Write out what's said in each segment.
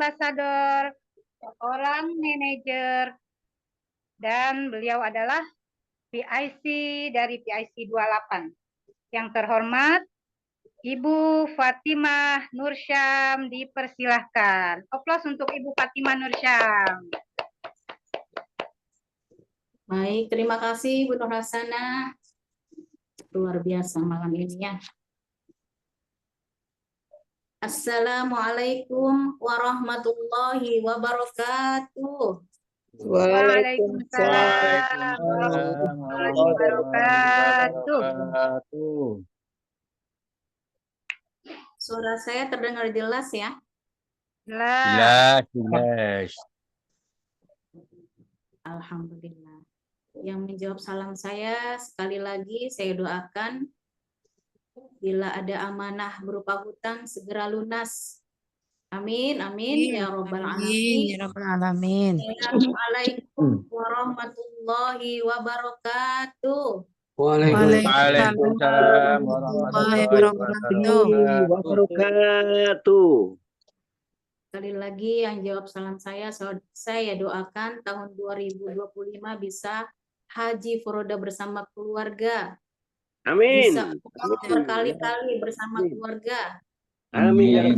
Ambassador, seorang manajer, dan beliau adalah PIC dari PIC 28. Yang terhormat, Ibu Fatimah Nursyam, dipersilahkan. Aplaus untuk Ibu Fatimah Nursyam. Baik, terima kasih Bu Nur Hasanah. Luar biasa malam ini ya. Assalamualaikum warahmatullahi wabarakatuh. Waalaikumsalam warahmatullahi wabarakatuh. Suara saya terdengar jelas ya? Jelas. Alhamdulillah. Yang menjawab salam saya sekali lagi saya doakan bila ada amanah berupa hutang segera lunas. Amin, amin ya robbal alamin. Assalamualaikum warahmatullahi wabarakatuh. Waalaikumsalam warahmatullahi wabarakatuh. Sekali lagi yang jawab salam saya doakan tahun 2025 bisa haji furoda bersama keluarga. Amin. Bisa berkali-kali bersama keluarga. Amin.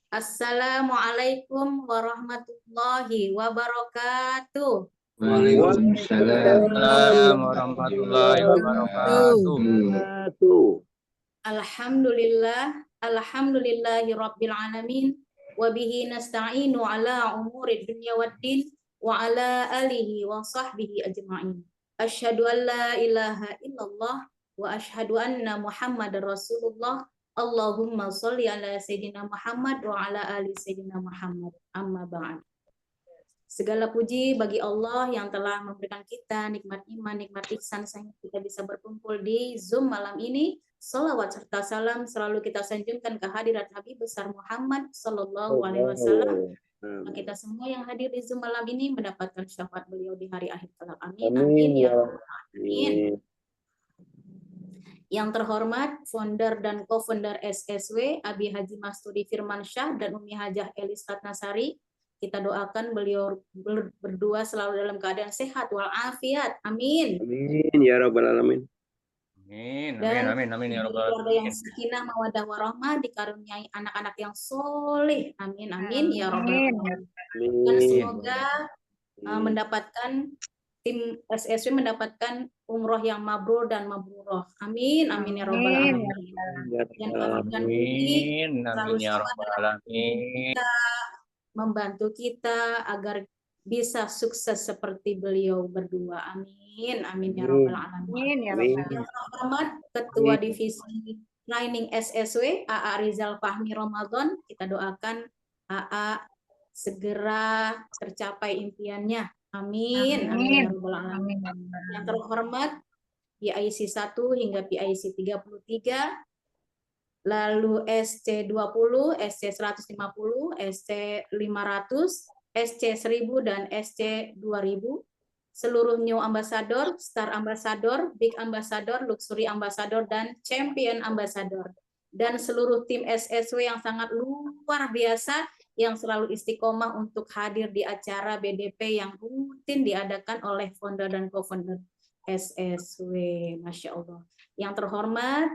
Assalamualaikum warahmatullahi wabarakatuh. Waalaikumsalam warahmatullahi wabarakatuh. Alhamdulillahi rabbil alamin wa bihi nasta'inu ala umuri dunya waddin wa ala alihi wa sahbihi ajma'in. Asyhadu an la ilaha illallah wa asyhadu anna Muhammadar Rasulullah. Allahumma sholli ala sayyidina Muhammad wa ala ali sayyidina Muhammad. Amma ba'd. Segala puji bagi Allah yang telah memberikan kita nikmat iman, nikmat ihsan sehingga kita bisa berkumpul di Zoom malam ini. Salawat serta salam selalu kita sanjungkan ke hadirat Habib besar Muhammad sallallahu alaihi wasallam. Kita semua yang hadir di Zoom malam ini mendapatkan syafaat beliau di hari akhir kelak. Amin. Amin ya rabbal alamin. Yang terhormat founder dan co-founder SSW Abi Haji Mastudi Firmansyah dan Umi Hajah Elis Ratnasari. Kita doakan beliau berdua selalu dalam keadaan sehat walafiat. Amin. Amin ya rabbal alamin. Amin ya rabbal alamin. Keluarga yang sakinah mawaddah warahmah dikaruniai anak-anak yang soleh. Amin amin ya rabbal alamin. Dan semoga mendapatkan tim SSW mendapatkan umroh yang mabrur dan mabruroh. Amin amin ya rabbal alamin. Amin ya rabbal alamin. Membantu kita agar bisa sukses seperti beliau berdua. Amin. Amin ya rabbal alamin. Yang terhormat Ketua Divisi Training SSW AA Rizal Fahmi Ramadan, kita doakan AA segera tercapai impiannya. Amin. Amin ya rabbal alamin. Yang terhormat PIC 1 hingga PIC 33, lalu SC20, SC150, SC500, SC1000 dan SC2000, seluruh New Ambassador, Star Ambassador, Big Ambassador, Luxury Ambassador dan Champion Ambassador, dan seluruh tim SSW yang sangat luar biasa yang selalu istiqomah untuk hadir di acara BDP yang rutin diadakan oleh founder dan co-founder SSW. Masya Allah. Yang terhormat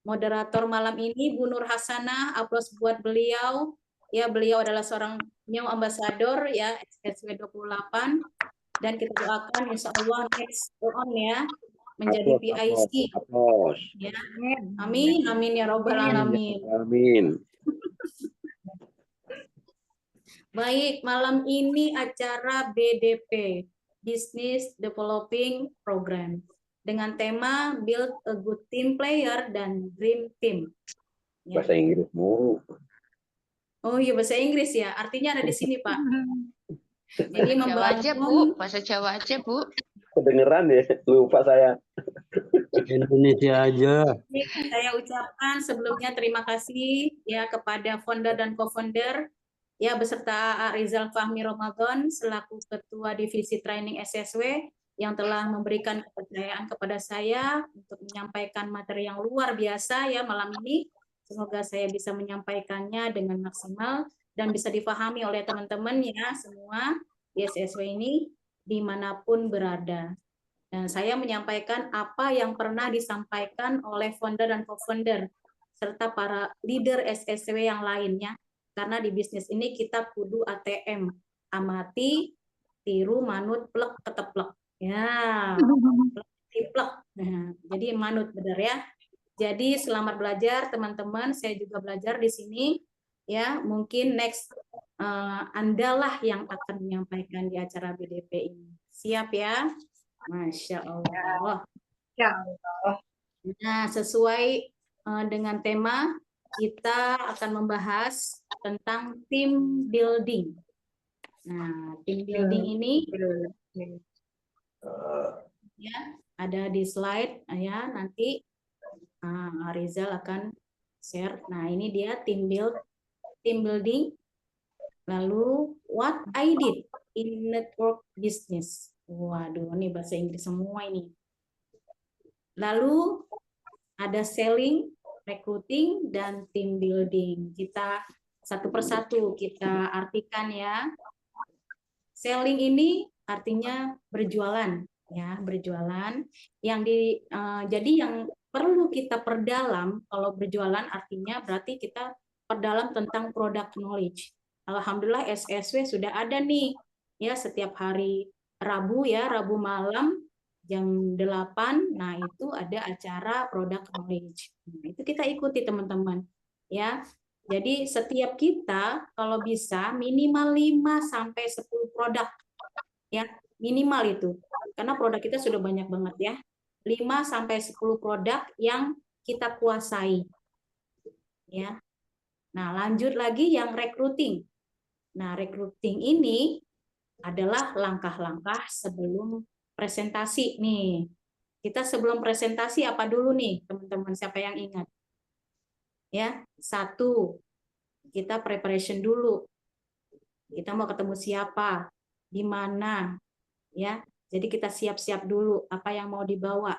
moderator malam ini Bu Nur Hasanah, aplaus buat beliau. Ya, beliau adalah seorang New Ambassador ya SSW 28 dan kita doakan insya Allah next on ya menjadi PIC. Ya. Amin amin ya robbal alamin. Amin. Baik, malam ini acara BDP Business Developing Program dengan tema Build a Good Team Player dan Dream Team. Ya. Bahasa Inggris mulu. Oh iya bahasa Inggris ya, artinya ada di sini Pak. Jadi Jawa aja Bu, bahasa Jawa aja Bu. Kedengeran ya, lupa saya. Indonesia aja. Saya ucapkan sebelumnya terima kasih ya kepada founder dan co-founder ya beserta AA Rizal Fahmi Ramadan selaku Ketua Divisi Training SSW yang telah memberikan kepercayaan kepada saya untuk menyampaikan materi yang luar biasa ya malam ini. Semoga saya bisa menyampaikannya dengan maksimal dan bisa dipahami oleh teman-teman ya semua di SSW ini dimanapun berada. Dan saya menyampaikan apa yang pernah disampaikan oleh founder dan co-founder serta para leader SSW yang lainnya. Karena di bisnis ini kita kudu ATM, amati, tiru, manut, plek, keteplek. Ya, plek. Nah, jadi manut benar ya. Jadi selamat belajar teman-teman. Saya juga belajar di sini. Ya, mungkin next Andalah yang akan menyampaikan di acara BDP ini. Siap ya? Masya Allah. Ya. Nah, sesuai dengan tema, kita akan membahas tentang team building. Nah, team building ini ya ada di slide ya, nanti Rizal akan share. Nah, ini dia team building. Lalu what I did in network business. Waduh, ini bahasa Inggris semua ini. Lalu ada selling, recruiting, dan team building. Kita satu persatu kita artikan ya. Selling ini artinya berjualan, ya berjualan. Jadi yang perlu kita perdalam kalau berjualan artinya berarti kita perdalam tentang product knowledge. Alhamdulillah SSW sudah ada nih ya setiap hari Rabu ya, Rabu malam jam 8. Nah, itu ada acara product knowledge. Nah, itu kita ikuti teman-teman ya. Jadi setiap kita kalau bisa minimal 5 sampai 10 produk ya, minimal itu. Karena produk kita sudah banyak banget ya. 5 sampai 10 produk yang kita kuasai. Ya. Nah, lanjut lagi yang recruiting. Nah, recruiting ini adalah langkah-langkah sebelum presentasi nih. Kita sebelum presentasi apa dulu nih, teman-teman? Siapa yang ingat? Ya, 1, kita preparation dulu. Kita mau ketemu siapa, di mana, ya. Jadi kita siap-siap dulu apa yang mau dibawa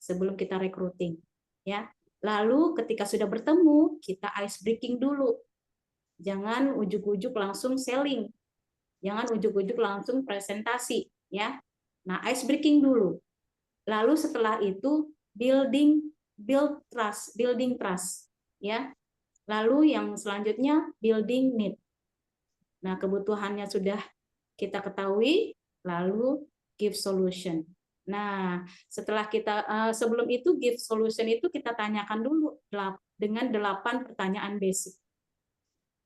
sebelum kita recruiting, ya. Lalu ketika sudah bertemu, kita ice breaking dulu. Jangan ujuk-ujuk langsung selling. Jangan ujuk-ujuk langsung presentasi, ya. Nah, ice breaking dulu. Lalu setelah itu building trust, ya. Lalu yang selanjutnya building need. Nah, kebutuhannya sudah kita ketahui, lalu give solution. Nah, setelah kita sebelum itu give solution itu kita tanyakan dulu dengan 8 pertanyaan basic.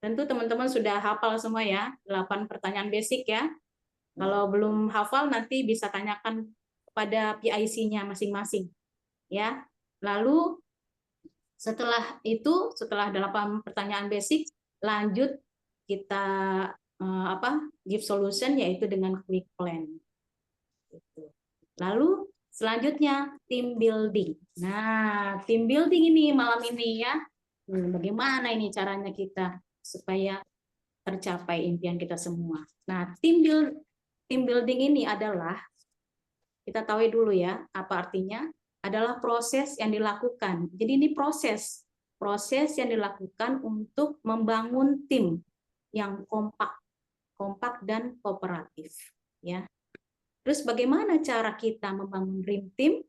Tentu teman-teman sudah hafal semua ya, 8 pertanyaan basic ya. Kalau belum hafal nanti bisa tanyakan pada PIC-nya masing-masing. Ya. Lalu setelah 8 pertanyaan basic, lanjut kita give solution yaitu dengan quick plan. Lalu selanjutnya team building. Nah, team building ini malam ini ya. Bagaimana ini caranya kita supaya tercapai impian kita semua. Nah, team building ini adalah, kita tahu dulu ya, apa artinya? Adalah proses yang dilakukan. Jadi ini proses yang dilakukan untuk membangun tim yang kompak dan kooperatif. Ya. Terus bagaimana cara kita membangun dream team?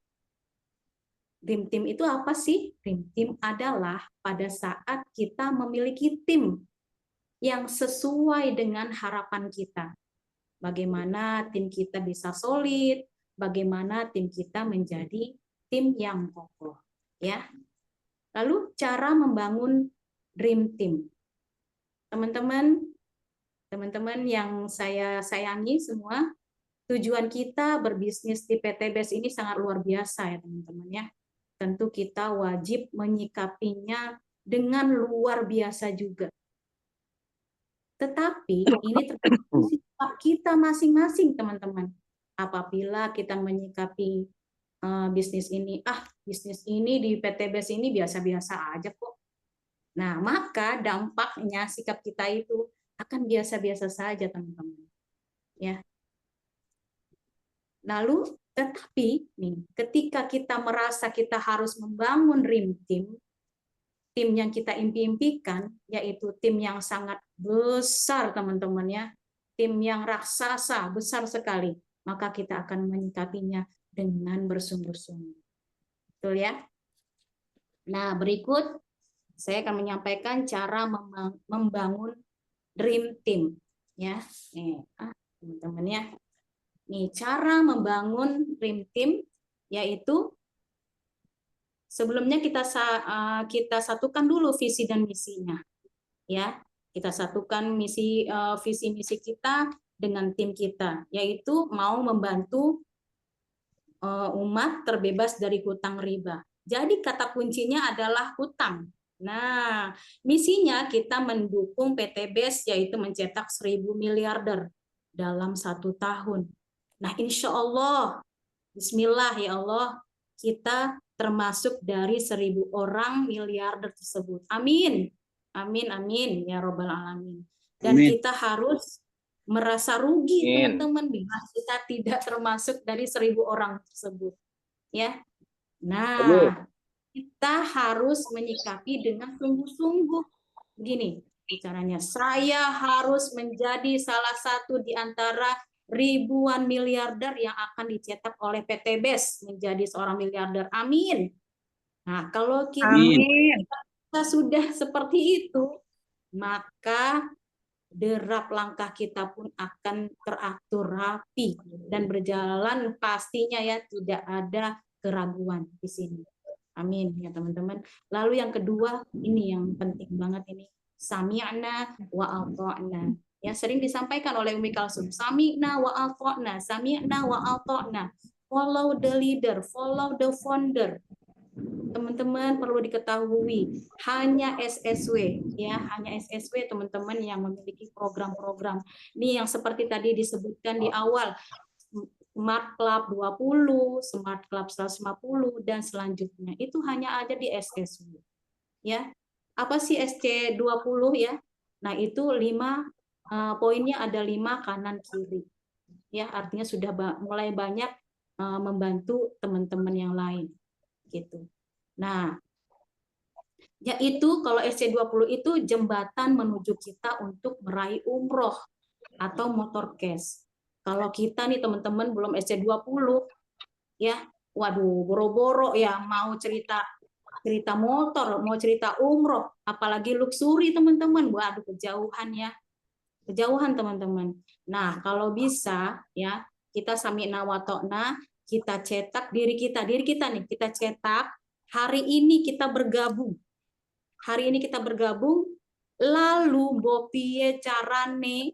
Dream team itu apa sih? Dream team adalah pada saat kita memiliki tim yang sesuai dengan harapan kita. Bagaimana tim kita bisa solid, bagaimana tim kita menjadi tim yang kokoh, ya. Lalu cara membangun dream team. Teman-teman yang saya sayangi semua, tujuan kita berbisnis di PT BES ini sangat luar biasa ya, teman-teman ya. Tentu kita wajib menyikapinya dengan luar biasa juga. Tetapi ini tergantung sikap kita masing-masing, teman-teman. Apabila kita menyikapi bisnis ini di PT BES ini biasa-biasa aja kok. Nah, maka dampaknya sikap kita itu akan biasa-biasa saja, teman-teman. Ya. Lalu, tetapi nih, ketika kita merasa kita harus membangun dream team, tim yang kita impi-impikan, yaitu tim yang sangat besar teman-teman ya, tim yang raksasa, besar sekali, maka kita akan menyikapinya dengan bersungguh-sungguh. Betul ya? Nah, berikut saya akan menyampaikan cara membangun dream team ya. Nih, teman-teman ya. Nih, cara membangun dream team yaitu sebelumnya kita satukan dulu visi dan misinya. Ya, kita satukan visi misi kita dengan tim kita, yaitu mau membantu umat terbebas dari hutang riba. Jadi kata kuncinya adalah hutang. Nah, misinya kita mendukung PT BES yaitu mencetak 1.000 miliarder dalam 1 tahun. Nah, insya Allah, Bismillah ya Allah, kita termasuk dari 1.000 orang miliarder tersebut. Amin. Amin, amin ya Robbal Alamin. Dan kita harus merasa rugi teman-teman bila kita tidak termasuk dari 1.000 orang tersebut. Ya. Nah, kita harus menyikapi dengan sungguh-sungguh. Begini caranya, saya harus menjadi salah satu di antara ribuan miliarder yang akan dicetak oleh PT BES menjadi seorang miliarder. Amin. Nah, kalau kita sudah seperti itu, maka derap langkah kita pun akan teratur rapi dan berjalan pastinya ya, tidak ada keraguan di sini. Amin ya teman-teman. Lalu yang kedua, ini yang penting banget ini, sami'na wa ata'na. Ya, sering disampaikan oleh Umi Kalsum, sami'na wa ata'na, sami'na wa ata'na. Follow the leader, follow the founder. Teman-teman perlu diketahui, hanya SSW ya, hanya SSW teman-teman yang memiliki program-program. Ini yang seperti tadi disebutkan di awal, Smart Club 20, Smart Club 150 dan selanjutnya. Itu hanya ada di SSW. Ya. Apa sih SC20 ya? Nah, itu 5 poinnya, ada 5 kanan kiri. Ya, artinya sudah mulai banyak membantu teman-teman yang lain gitu. Nah, yaitu kalau SC20 itu jembatan menuju kita untuk meraih umroh atau motor cash. Kalau kita nih teman-teman belum SC20 ya, waduh boro-boro ya mau cerita motor, mau cerita umroh, apalagi luxury teman-teman, waduh kejauhan ya. Kejauhan teman-teman. Nah, kalau bisa ya, kita sami'na wa ta'na, kita cetak diri kita nih, kita cetak. Hari ini kita bergabung. Hari ini kita bergabung, lalu bopiye carane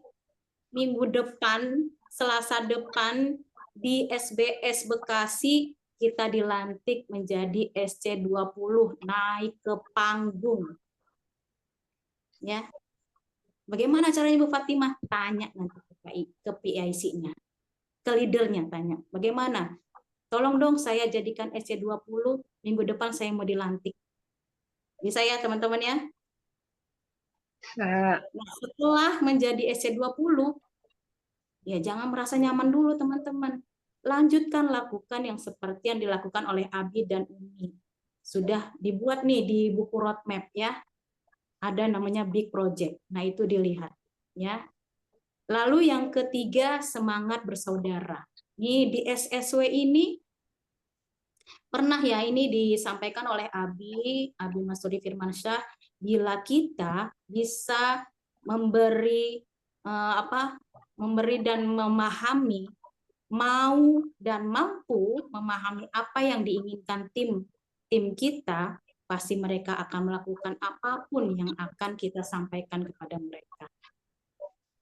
minggu depan, Selasa depan di SBS Bekasi kita dilantik menjadi SC20, naik ke panggung. Ya. Bagaimana caranya Bu Fatimah? Tanya nanti ke PIC-nya, ke leadernya tanya. Bagaimana? Tolong dong saya jadikan SC20, minggu depan saya mau dilantik. Bisa ya teman-teman ya? Nah, setelah menjadi SC20, ya jangan merasa nyaman dulu teman-teman. Lanjutkan lakukan yang seperti yang dilakukan oleh Abi dan Umi. Sudah dibuat nih di buku roadmap ya. Ada namanya big project. Nah, itu dilihat ya. Lalu yang ketiga, semangat bersaudara. Ini di SSW ini pernah ya ini disampaikan oleh Abi Masudi Firmansyah, bila kita bisa memberi dan memahami, mau dan mampu memahami apa yang diinginkan tim kita, pasti mereka akan melakukan apapun yang akan kita sampaikan kepada mereka.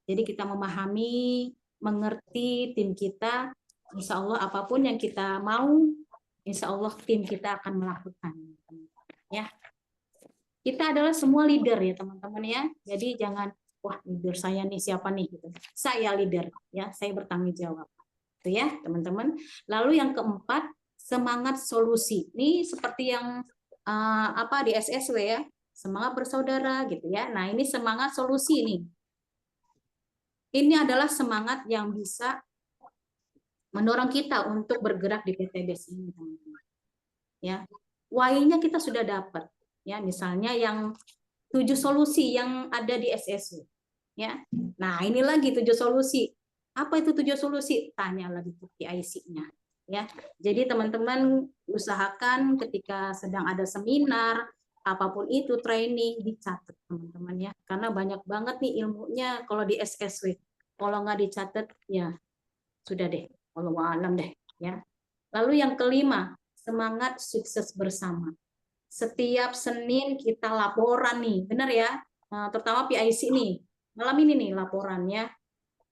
Jadi kita memahami, mengerti tim kita, insya Allah apapun yang kita mau, insya Allah tim kita akan melakukan. Ya, kita adalah semua leader ya teman-teman ya. Jadi jangan, wah leader saya nih siapa nih gitu. Saya leader ya, saya bertanggung jawab. Itu ya teman-teman. Lalu yang keempat, semangat solusi. Ini seperti yang di SSW ya, semangat bersaudara gitu ya. Nah ini semangat solusi nih. Ini adalah semangat yang bisa mendorong kita untuk bergerak di PT BES ini, teman-teman. Ya, why-nya kita sudah dapat. Ya, misalnya yang 7 solusi yang ada di SSW. Ya. Nah, ini lagi 7 solusi. Apa itu 7 solusi? Tanya lagi ke PIC-nya. Ya. Jadi teman-teman usahakan ketika sedang ada seminar, apapun itu training dicatat teman-teman ya. Karena banyak banget nih ilmunya kalau di SSW. Kalau nggak dicatat ya sudah deh. Kalau alam deh ya. Lalu yang kelima, semangat sukses bersama. Setiap Senin kita laporan nih, benar ya? Nah, terutama PIC nih, malam ini nih laporannya.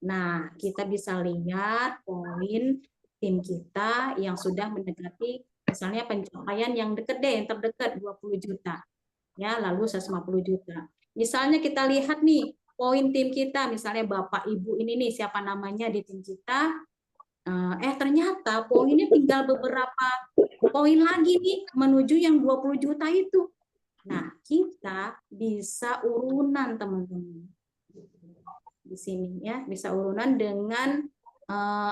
Nah, kita bisa lihat poin tim kita yang sudah mendekati, misalnya pencapaian yang dekat deh, yang terdekat 20 juta. Ya, lalu 150 juta. Misalnya kita lihat nih, poin tim kita, misalnya Bapak Ibu ini nih, siapa namanya di tim kita, ternyata poinnya tinggal beberapa poin lagi nih menuju yang 20 juta itu. Nah, kita bisa urunan teman-teman. Di sini ya, bisa urunan dengan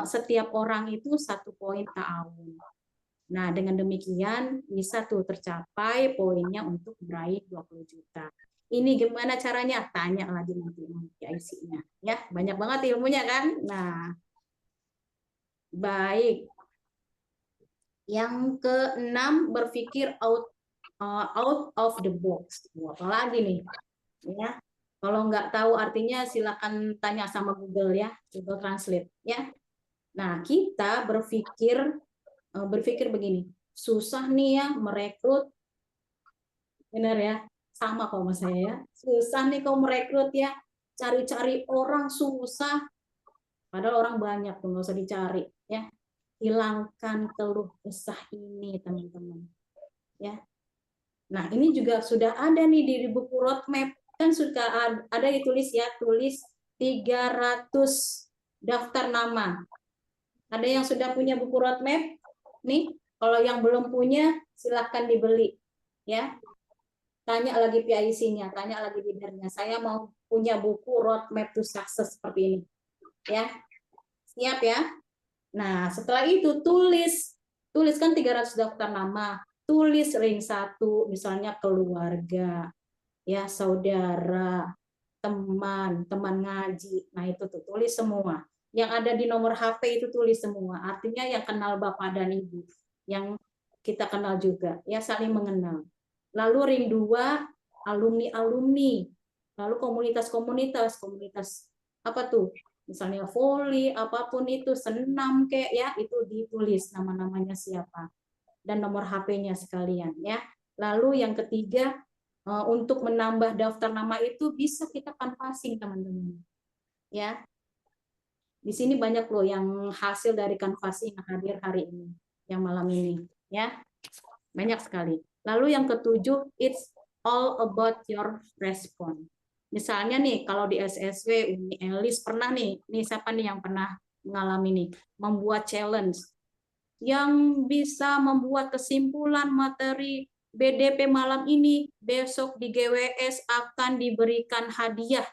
setiap orang itu 1 poin ta'awun. Nah, dengan demikian bisa tuh tercapai poinnya untuk meraih 20 juta. Ini gimana caranya? Tanya lagi nanti IC-nya. Ya, banyak banget ilmunya kan? Nah, baik. Yang keenam, berpikir out of the box. Apa lagi nih? Ya, kalau nggak tahu artinya silakan tanya sama Google ya, Google Translate ya. Nah, kita berpikir begini, susah nih ya merekrut, benar ya, sama kok sama saya ya, susah nih kok merekrut ya, cari-cari orang susah, padahal orang banyak tuh nggak usah dicari ya. Hilangkan keluh kesah ini teman-teman ya. Nah, ini juga sudah ada nih di buku roadmap, kan sudah ada ditulis ya, tulis 300 daftar nama. Ada yang sudah punya buku roadmap? Nih, kalau yang belum punya silahkan dibeli ya. Tanya lagi PIC-nya, tanya lagi leader-nya. Saya mau punya buku roadmap to success seperti ini. Ya. Siap ya? Nah, setelah itu tuliskan 300 daftar nama. Tulis ring 1, misalnya keluarga, ya saudara, teman ngaji. Nah, itu tuh tulis semua. Yang ada di nomor HP itu tulis semua. Artinya yang kenal Bapak dan Ibu, yang kita kenal juga, ya saling mengenal. Lalu ring 2, alumni-alumni. Lalu komunitas apa tuh? Misalnya voli, apapun itu, senam kayak ya, itu ditulis nama-namanya siapa dan nomor HP-nya sekalian ya. Lalu yang ketiga, untuk menambah daftar nama itu bisa kita canvassing teman-teman. Ya. Di sini banyak loh yang hasil dari canvassing yang hadir hari ini, yang malam ini ya. Banyak sekali. Lalu yang ketujuh, it's all about your response. Misalnya nih, kalau di SSW, Umi Elis pernah nih siapa nih yang pernah mengalami nih, membuat challenge yang bisa membuat kesimpulan materi BDP malam ini, besok di GWS akan diberikan hadiah.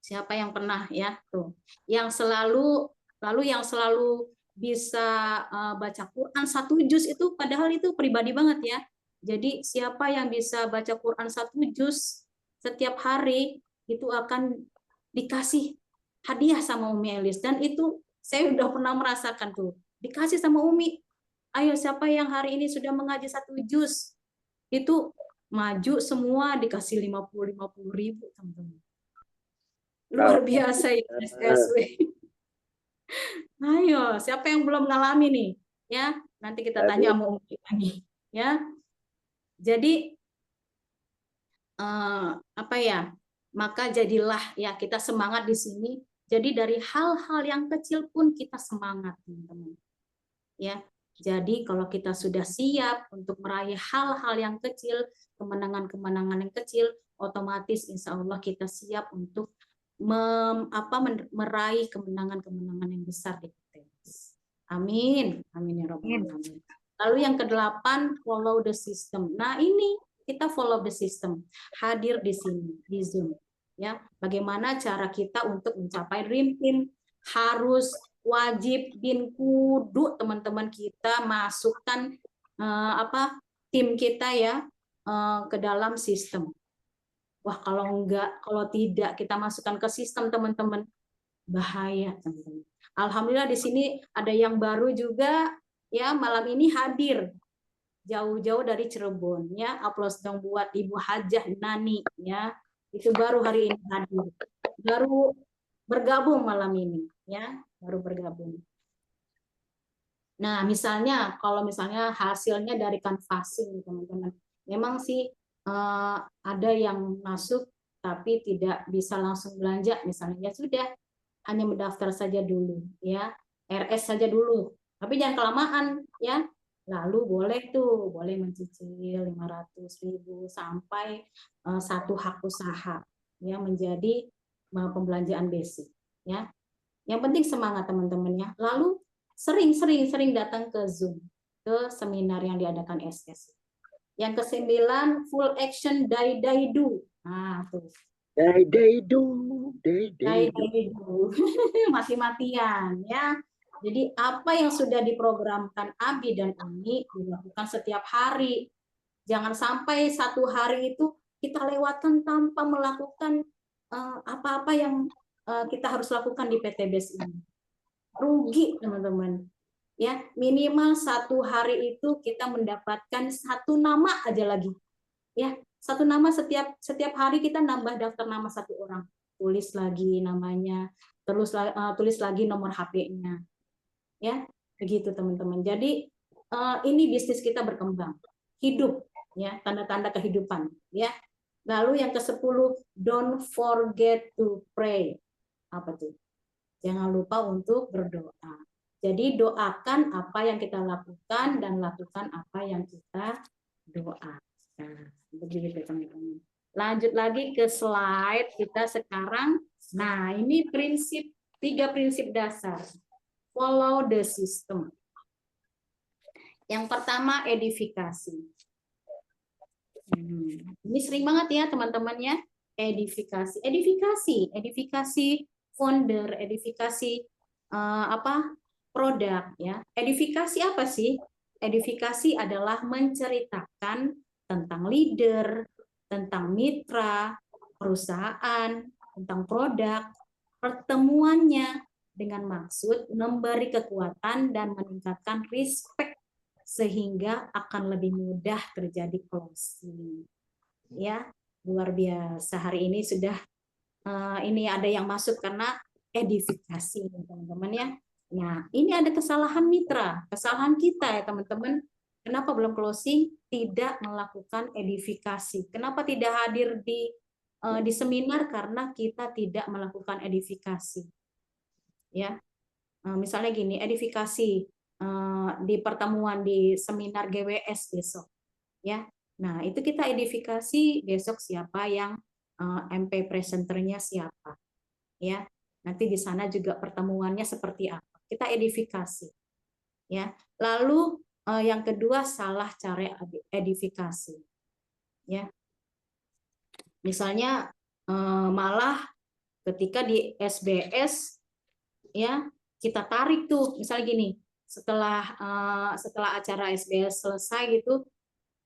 Siapa yang pernah ya tuh? Yang selalu bisa baca Quran 1 juz itu padahal itu pribadi banget ya. Jadi siapa yang bisa baca Quran 1 juz setiap hari itu akan dikasih hadiah sama Umi Elis, dan itu saya udah pernah merasakan tuh. Dikasih sama Umi. Ayo siapa yang hari ini sudah mengaji 1 juz? Itu maju semua dikasih 50 ribu teman-teman. Luar biasa ya SSW. Ayo, siapa yang belum mengalami nih? Ya, nanti kita tanya sama Umi lagi. Ya, jadi apa ya? Maka jadilah ya kita semangat di sini. Jadi dari hal-hal yang kecil pun kita semangat, teman-teman. Ya, jadi kalau kita sudah siap untuk meraih hal-hal yang kecil, kemenangan-kemenangan yang kecil, otomatis insya Allah kita siap untuk meraih kemenangan-kemenangan yang besar di PTS. Amin. Amin ya Rabbal alamin. Lalu yang ke-8, follow the system. Nah, ini kita follow the system. Hadir di sini di Zoom. Ya, bagaimana cara kita untuk mencapai dream team? Harus wajib bin kudu teman-teman kita masukkan tim kita ya ke dalam sistem. Wah, kalau tidak kita masukkan ke sistem teman-teman, bahaya teman-teman. Alhamdulillah di sini ada yang baru juga ya, malam ini hadir jauh-jauh dari Cirebon ya. Aplaus dong buat Ibu Hajah Nani ya. Itu baru hari ini hadir. Baru bergabung malam ini ya, baru bergabung. Nah, misalnya kalau misalnya hasilnya dari canvassing teman-teman. Memang sih ada yang masuk tapi tidak bisa langsung belanja misalnya, ya sudah hanya mendaftar saja dulu ya, RS saja dulu, tapi jangan kelamaan ya. Lalu boleh mencicil 500.000 sampai satu hak usaha ya, menjadi pembelanjaan basic ya. Yang penting semangat teman-teman ya. Lalu sering datang ke Zoom, ke seminar yang diadakan SS. Yang ke-9 full action die do. Nah, tuh. Die do. Mati-matian ya. Jadi apa yang sudah diprogramkan Abi dan Umi dilakukan setiap hari. Jangan sampai satu hari itu kita lewatkan tanpa melakukan apa-apa yang kita harus lakukan di PTBS ini. Rugi teman-teman. Ya, minimal satu hari itu kita mendapatkan satu nama aja lagi. Ya, satu nama setiap hari kita nambah daftar nama satu orang. Tulis lagi namanya, terus tulis lagi nomor HP-nya. Ya, begitu teman-teman. Jadi ini bisnis kita berkembang, hidup ya, tanda-tanda kehidupan ya. Lalu yang ke-10, don't forget to pray. Apa tuh? Jangan lupa untuk berdoa. Jadi doakan apa yang kita lakukan dan lakukan apa yang kita doakan. Begitu teman-teman. Lanjut lagi ke slide kita sekarang. Nah, ini 3 prinsip dasar. Follow the system. Yang pertama, edifikasi. Ini sering banget ya teman-teman ya, edifikasi founder, edifikasi produk ya. Edifikasi apa sih? Edifikasi adalah menceritakan tentang leader, tentang mitra, perusahaan, tentang produk, pertemuannya dengan maksud memberi kekuatan dan meningkatkan respect sehingga akan lebih mudah terjadi closing. Ya, luar biasa. Hari ini sudah ini ada yang masuk karena edifikasi teman-teman ya. Nah, ini ada kesalahan mitra, kesalahan kita ya teman-teman. Kenapa belum closing? Tidak melakukan edifikasi. Kenapa tidak hadir di seminar? Karena kita tidak melakukan edifikasi. Ya, misalnya gini, edifikasi di pertemuan di seminar GWS besok. Ya, nah itu kita edifikasi besok siapa yang MP presenternya siapa. Ya, nanti di sana juga pertemuannya seperti apa. Kita edifikasi. Ya, lalu yang kedua salah cara edifikasi. Ya, misalnya malah ketika di SBS ya kita tarik tuh, misalnya gini, setelah acara SBS selesai gitu,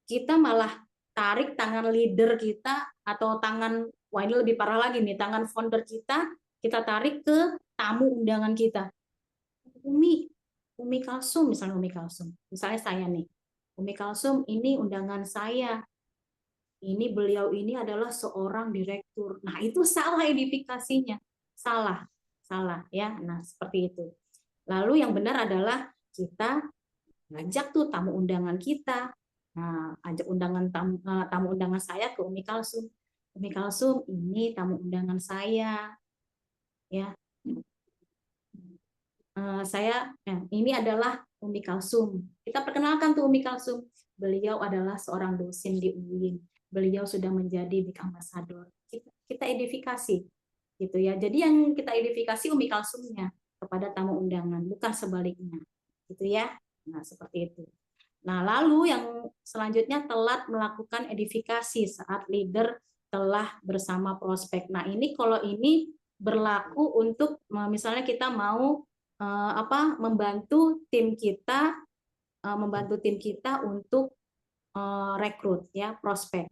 kita malah tarik tangan leader kita atau tangan, wah ini lebih parah lagi nih, tangan founder kita tarik ke tamu undangan kita. Umi Kalsum, misalnya Umi Kalsum. Misalnya saya nih, Umi Kalsum ini undangan saya. Ini beliau ini adalah seorang direktur. Nah, itu salah edifikasinya. Salah ya. Nah, seperti itu. Lalu yang benar adalah kita ngajak tuh tamu undangan kita. Nah, ajak tamu undangan saya ke Umi Kalsum. Umi Kalsum, ini tamu undangan saya. Ya. Ini adalah Umi Kalsum. Kita perkenalkan tuh Umi Kalsum. Beliau adalah seorang dosen di UIN. Beliau sudah menjadi big ambassador. Kita edifikasi, gitu ya. Jadi yang kita edifikasi Umi Kalsumnya kepada tamu undangan, bukan sebaliknya, gitu ya. Nah seperti itu. Nah lalu yang selanjutnya telat melakukan edifikasi saat leader telah bersama prospek. Nah ini kalau ini berlaku untuk misalnya kita mau membantu tim kita untuk rekrut ya, prospek.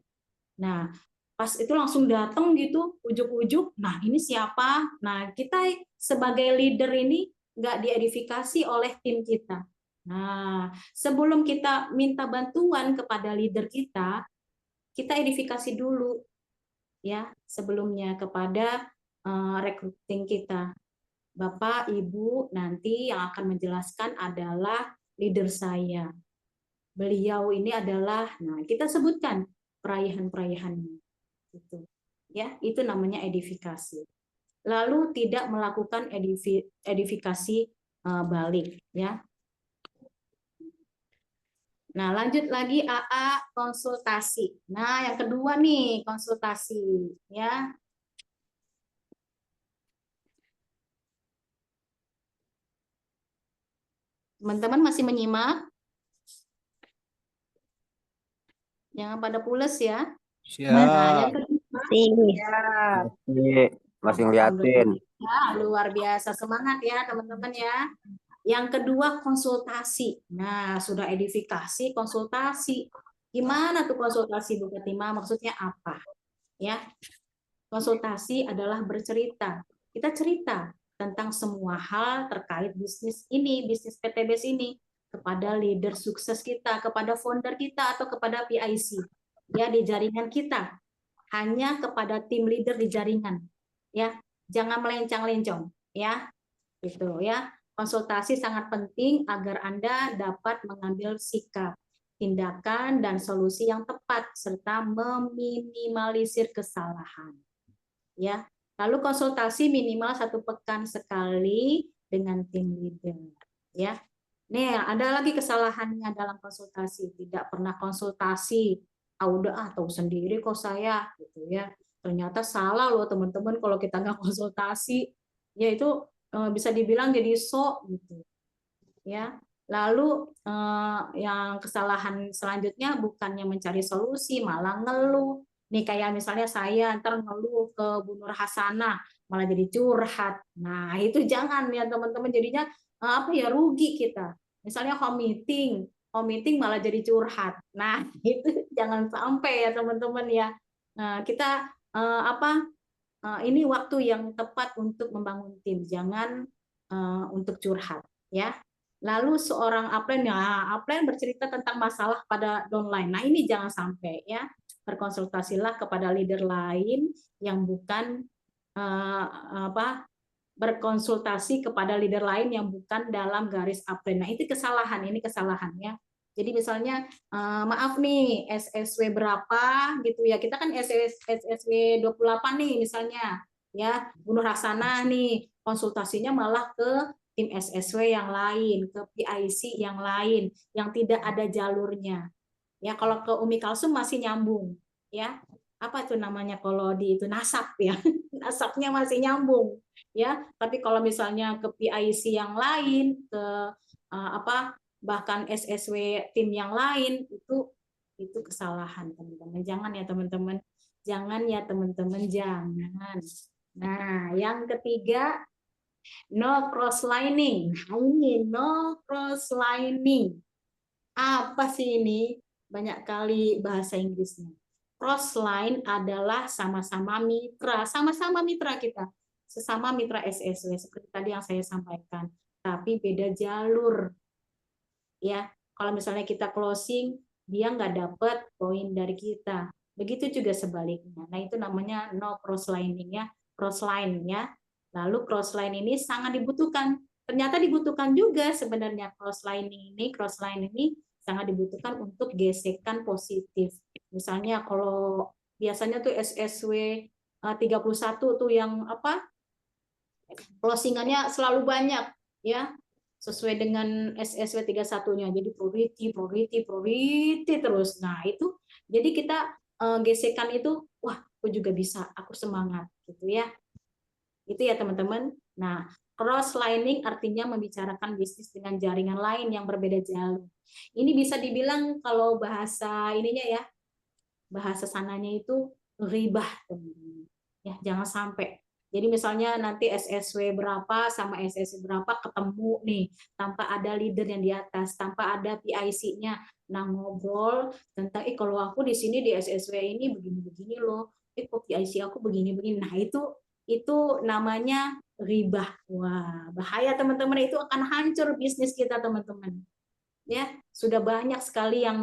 Nah, pas itu langsung datang gitu, ujuk-ujuk, nah ini siapa? Nah, kita sebagai leader ini nggak diedifikasi oleh tim kita. Nah, sebelum kita minta bantuan kepada leader kita edifikasi dulu ya sebelumnya kepada recruiting kita. Bapak, Ibu, nanti yang akan menjelaskan adalah leader saya. Beliau ini adalah, nah kita sebutkan perayaan-perayaannya. Gitu. Ya, itu namanya edifikasi. Lalu tidak melakukan edifikasi balik, ya. Nah, lanjut lagi AA konsultasi. Nah, yang kedua nih konsultasi, ya. Teman-teman masih menyimak? Jangan pada pules ya. Nah, yang Siap. kedua, Masih ngeliatin. ya, luar biasa semangat ya teman-teman ya. Yang kedua konsultasi. Nah, sudah edifikasi, konsultasi. Gimana tuh konsultasi Bu Fatima? Maksudnya apa? Ya. Konsultasi adalah bercerita. Kita cerita tentang semua hal terkait bisnis ini, bisnis PTBS ini kepada leader sukses kita, kepada founder kita atau kepada PIC. Ya, di jaringan kita. Hanya kepada tim leader di jaringan. Ya, jangan melencang-lencong, ya. Gitu ya. Konsultasi sangat penting agar Anda dapat mengambil sikap, tindakan dan solusi yang tepat serta meminimalisir kesalahan. Ya, lalu konsultasi minimal 1 pekan sekali dengan tim leader. Ya, nih ada lagi kesalahannya dalam konsultasi, tidak pernah konsultasi, udah tahu sendiri kok saya, gitu ya. Ternyata salah loh teman-teman kalau kita nggak konsultasi, ya itu bisa dibilang jadi sok gitu. Ya, lalu yang kesalahan selanjutnya bukannya mencari solusi, malah ngeluh. Nih kayak misalnya saya ntar ngeluh ke Bu Nur Hasanah malah jadi curhat. Nah, itu jangan ya teman-teman, jadinya apa ya, rugi kita. Misalnya home meeting malah jadi curhat. Nah, itu jangan sampai ya teman-teman ya. Nah, kita ini waktu yang tepat untuk membangun tim, jangan untuk curhat ya. Lalu seorang upline bercerita tentang masalah pada downline. Nah, ini jangan sampai ya. Berkonsultasilah kepada leader lain yang bukan berkonsultasi kepada leader lain yang bukan dalam garis upline. Nah, itu kesalahan, ini kesalahannya. Jadi misalnya maaf nih SSW berapa gitu ya. Kita kan SSW 28 nih misalnya ya. Bu Nur Hasanah nih konsultasinya malah ke tim SSW yang lain, ke PIC yang lain yang tidak ada jalurnya. Ya, kalau ke Umi Kalsum masih nyambung, ya. Apa itu namanya kalau di itu nasab ya. Nasabnya masih nyambung, ya. Tapi kalau misalnya ke PIC yang lain, ke bahkan SSW tim yang lain itu kesalahan, teman-teman. Jangan ya, teman-teman. Jangan ya, teman-teman, jangan. Nah, yang ketiga no cross-lining. Nah, ini no cross-lining. Apa sih ini? Banyak kali bahasa Inggrisnya. Cross-line adalah sama-sama mitra kita. Sesama mitra SSW, seperti tadi yang saya sampaikan. Tapi beda jalur. Ya, kalau misalnya kita closing, dia nggak dapat poin dari kita. Begitu juga sebaliknya. Nah, itu namanya no cross-lining ya. Cross-line ya. Lalu cross-line ini sangat dibutuhkan. Ternyata dibutuhkan juga sebenarnya cross-line ini sangat dibutuhkan untuk gesekan positif. Misalnya kalau biasanya tuh SSW 31 tuh yang closingannya selalu banyak ya, sesuai dengan SSW 31-nya. Jadi priority terus. Nah, itu jadi kita gesekan itu, wah, aku juga bisa, aku semangat gitu ya. Itu ya teman-teman. Nah, cross-lining artinya membicarakan bisnis dengan jaringan lain yang berbeda jalur. Ini bisa dibilang kalau bahasa ininya ya, bahasa sananya itu ribah, teman-teman. Ya, jangan sampai Jadi misalnya nanti SSW berapa sama SSW berapa ketemu nih, tanpa ada leader yang di atas, tanpa ada PIC-nya. Nah, ngobrol tentang, kalau aku di sini di SSW ini begini-begini loh, kok PIC aku begini-begini. Nah, itu namanya ribah. Wah, bahaya teman-teman, itu akan hancur bisnis kita teman-teman. Ya, sudah banyak sekali yang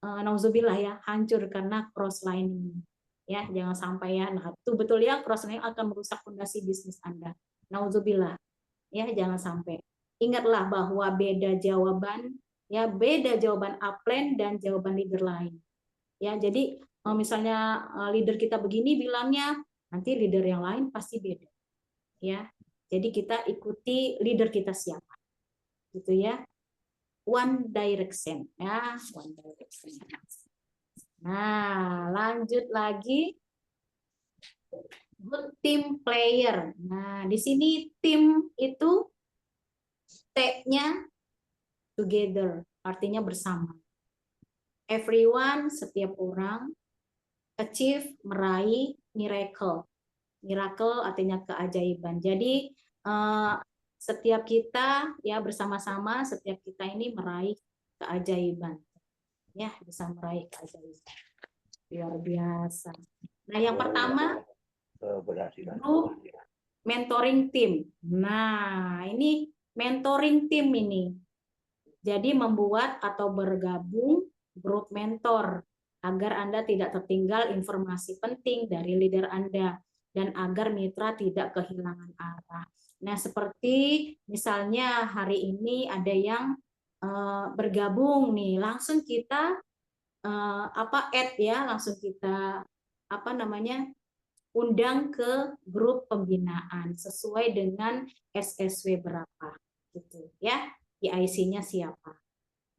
nauzubillah ya, hancur karena cross lining. Ya, jangan sampai ya. Nah, itu betul ya, cross lining akan merusak fondasi bisnis Anda. Nauzubillah. Ya, jangan sampai. Ingatlah bahwa beda jawaban upline dan jawaban leader lain. Ya, jadi misalnya leader kita begini bilangnya, nanti leader yang lain pasti beda. Ya. Jadi kita ikuti leader kita siapa. Gitu ya. One direction ya, one direction. Nah, lanjut lagi. Good team player. Nah, di sini tim itu T-nya together, artinya bersama. Everyone, setiap orang, achieve, meraih, miracle. Miracle artinya keajaiban. Jadi setiap kita ya bersama-sama, setiap kita ini meraih keajaiban. Ya, bisa meraih keajaiban. Luar biasa. Nah, yang pertama grup mentoring tim. Nah, ini mentoring tim ini. Jadi membuat atau bergabung grup mentor agar Anda tidak tertinggal informasi penting dari leader Anda dan agar mitra tidak kehilangan arah. Nah, seperti misalnya hari ini ada yang bergabung nih, langsung kita add ya, langsung kita undang ke grup pembinaan sesuai dengan SSW berapa gitu ya, PIC-nya siapa,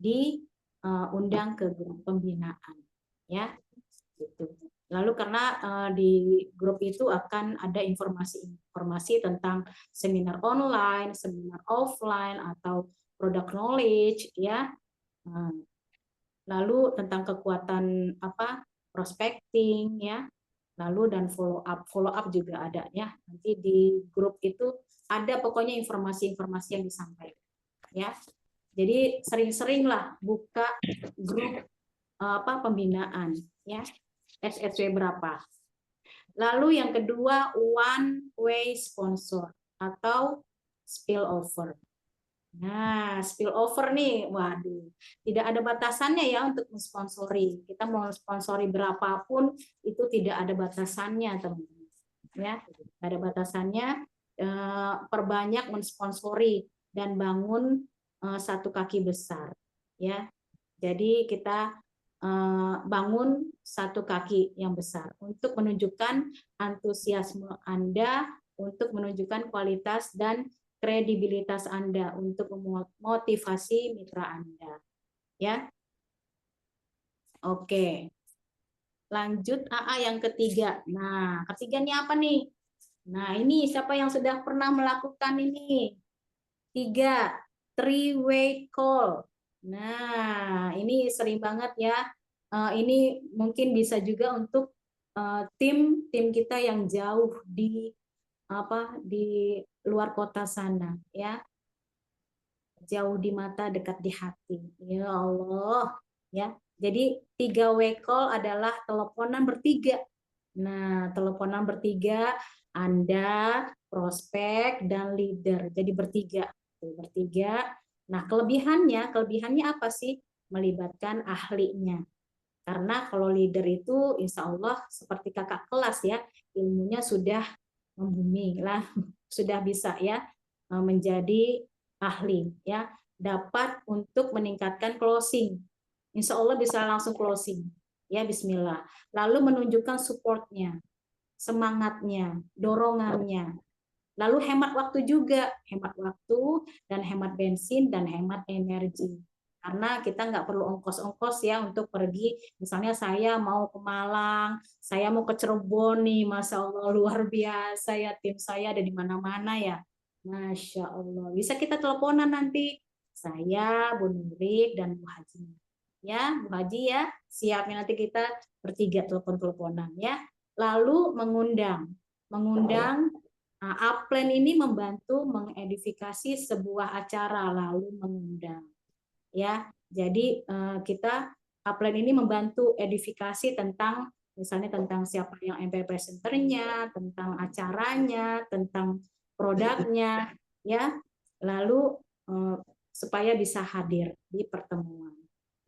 diundang ke grup pembinaan ya gitu. Lalu karena di grup itu akan ada informasi tentang seminar online, seminar offline atau product knowledge ya. Lalu tentang kekuatan prospecting ya. Lalu dan follow up juga ada ya. Nanti di grup itu ada pokoknya informasi-informasi yang disampaikan ya. Jadi sering-seringlah buka grup pembinaan ya. SSW berapa. Lalu yang kedua one way sponsor atau spillover. Nah, spillover nih, waduh, tidak ada batasannya ya untuk mensponsori. Kita mau sponsori berapapun itu tidak ada batasannya, teman-teman. Ya, tidak ada batasannya. Perbanyak mensponsori dan bangun satu kaki besar. Ya, jadi kita bangun satu kaki yang besar untuk menunjukkan antusiasme Anda, untuk menunjukkan kualitas dan kredibilitas Anda, untuk memotivasi mitra Anda. Ya. Oke. Lanjut AA yang ketiga. Nah, ketiga ini apa nih? Nah, ini siapa yang sudah pernah melakukan ini? 3, three-way call. Nah, ini sering banget ya. Ini mungkin bisa juga untuk tim kita yang jauh di luar kota sana ya. Jauh di mata, dekat di hati. Ya Allah, ya. Jadi 3-way call adalah teleponan bertiga. Nah, teleponan bertiga, Anda, prospek dan leader. Jadi bertiga. Nah, kelebihannya apa sih? Melibatkan ahlinya. Karena kalau leader itu insya Allah seperti kakak kelas ya, ilmunya sudah membumi lah, sudah bisa ya menjadi ahli ya, dapat untuk meningkatkan closing. Insya Allah bisa langsung closing ya, bismillah. Lalu menunjukkan supportnya, semangatnya, dorongannya. Lalu hemat waktu juga, hemat waktu dan hemat bensin dan hemat energi. Karena kita nggak perlu ongkos-ongkos ya untuk pergi. Misalnya saya mau ke Malang, saya mau ke Cirebon nih, Masya Allah luar biasa ya, tim saya ada di mana-mana ya. Masya Allah. Bisa kita teleponan nanti. Saya, Bu Nurik, dan Bu Haji. Ya, Bu Haji ya, siapnya nanti kita bertiga telepon-teleponan ya. Lalu mengundang. mengundang. Nah, upline ini membantu mengedifikasi sebuah acara lalu mengundang. Ya, jadi kita upline ini membantu edifikasi tentang misalnya tentang siapa yang MP presenternya, tentang acaranya, tentang produknya, ya. Lalu supaya bisa hadir di pertemuan.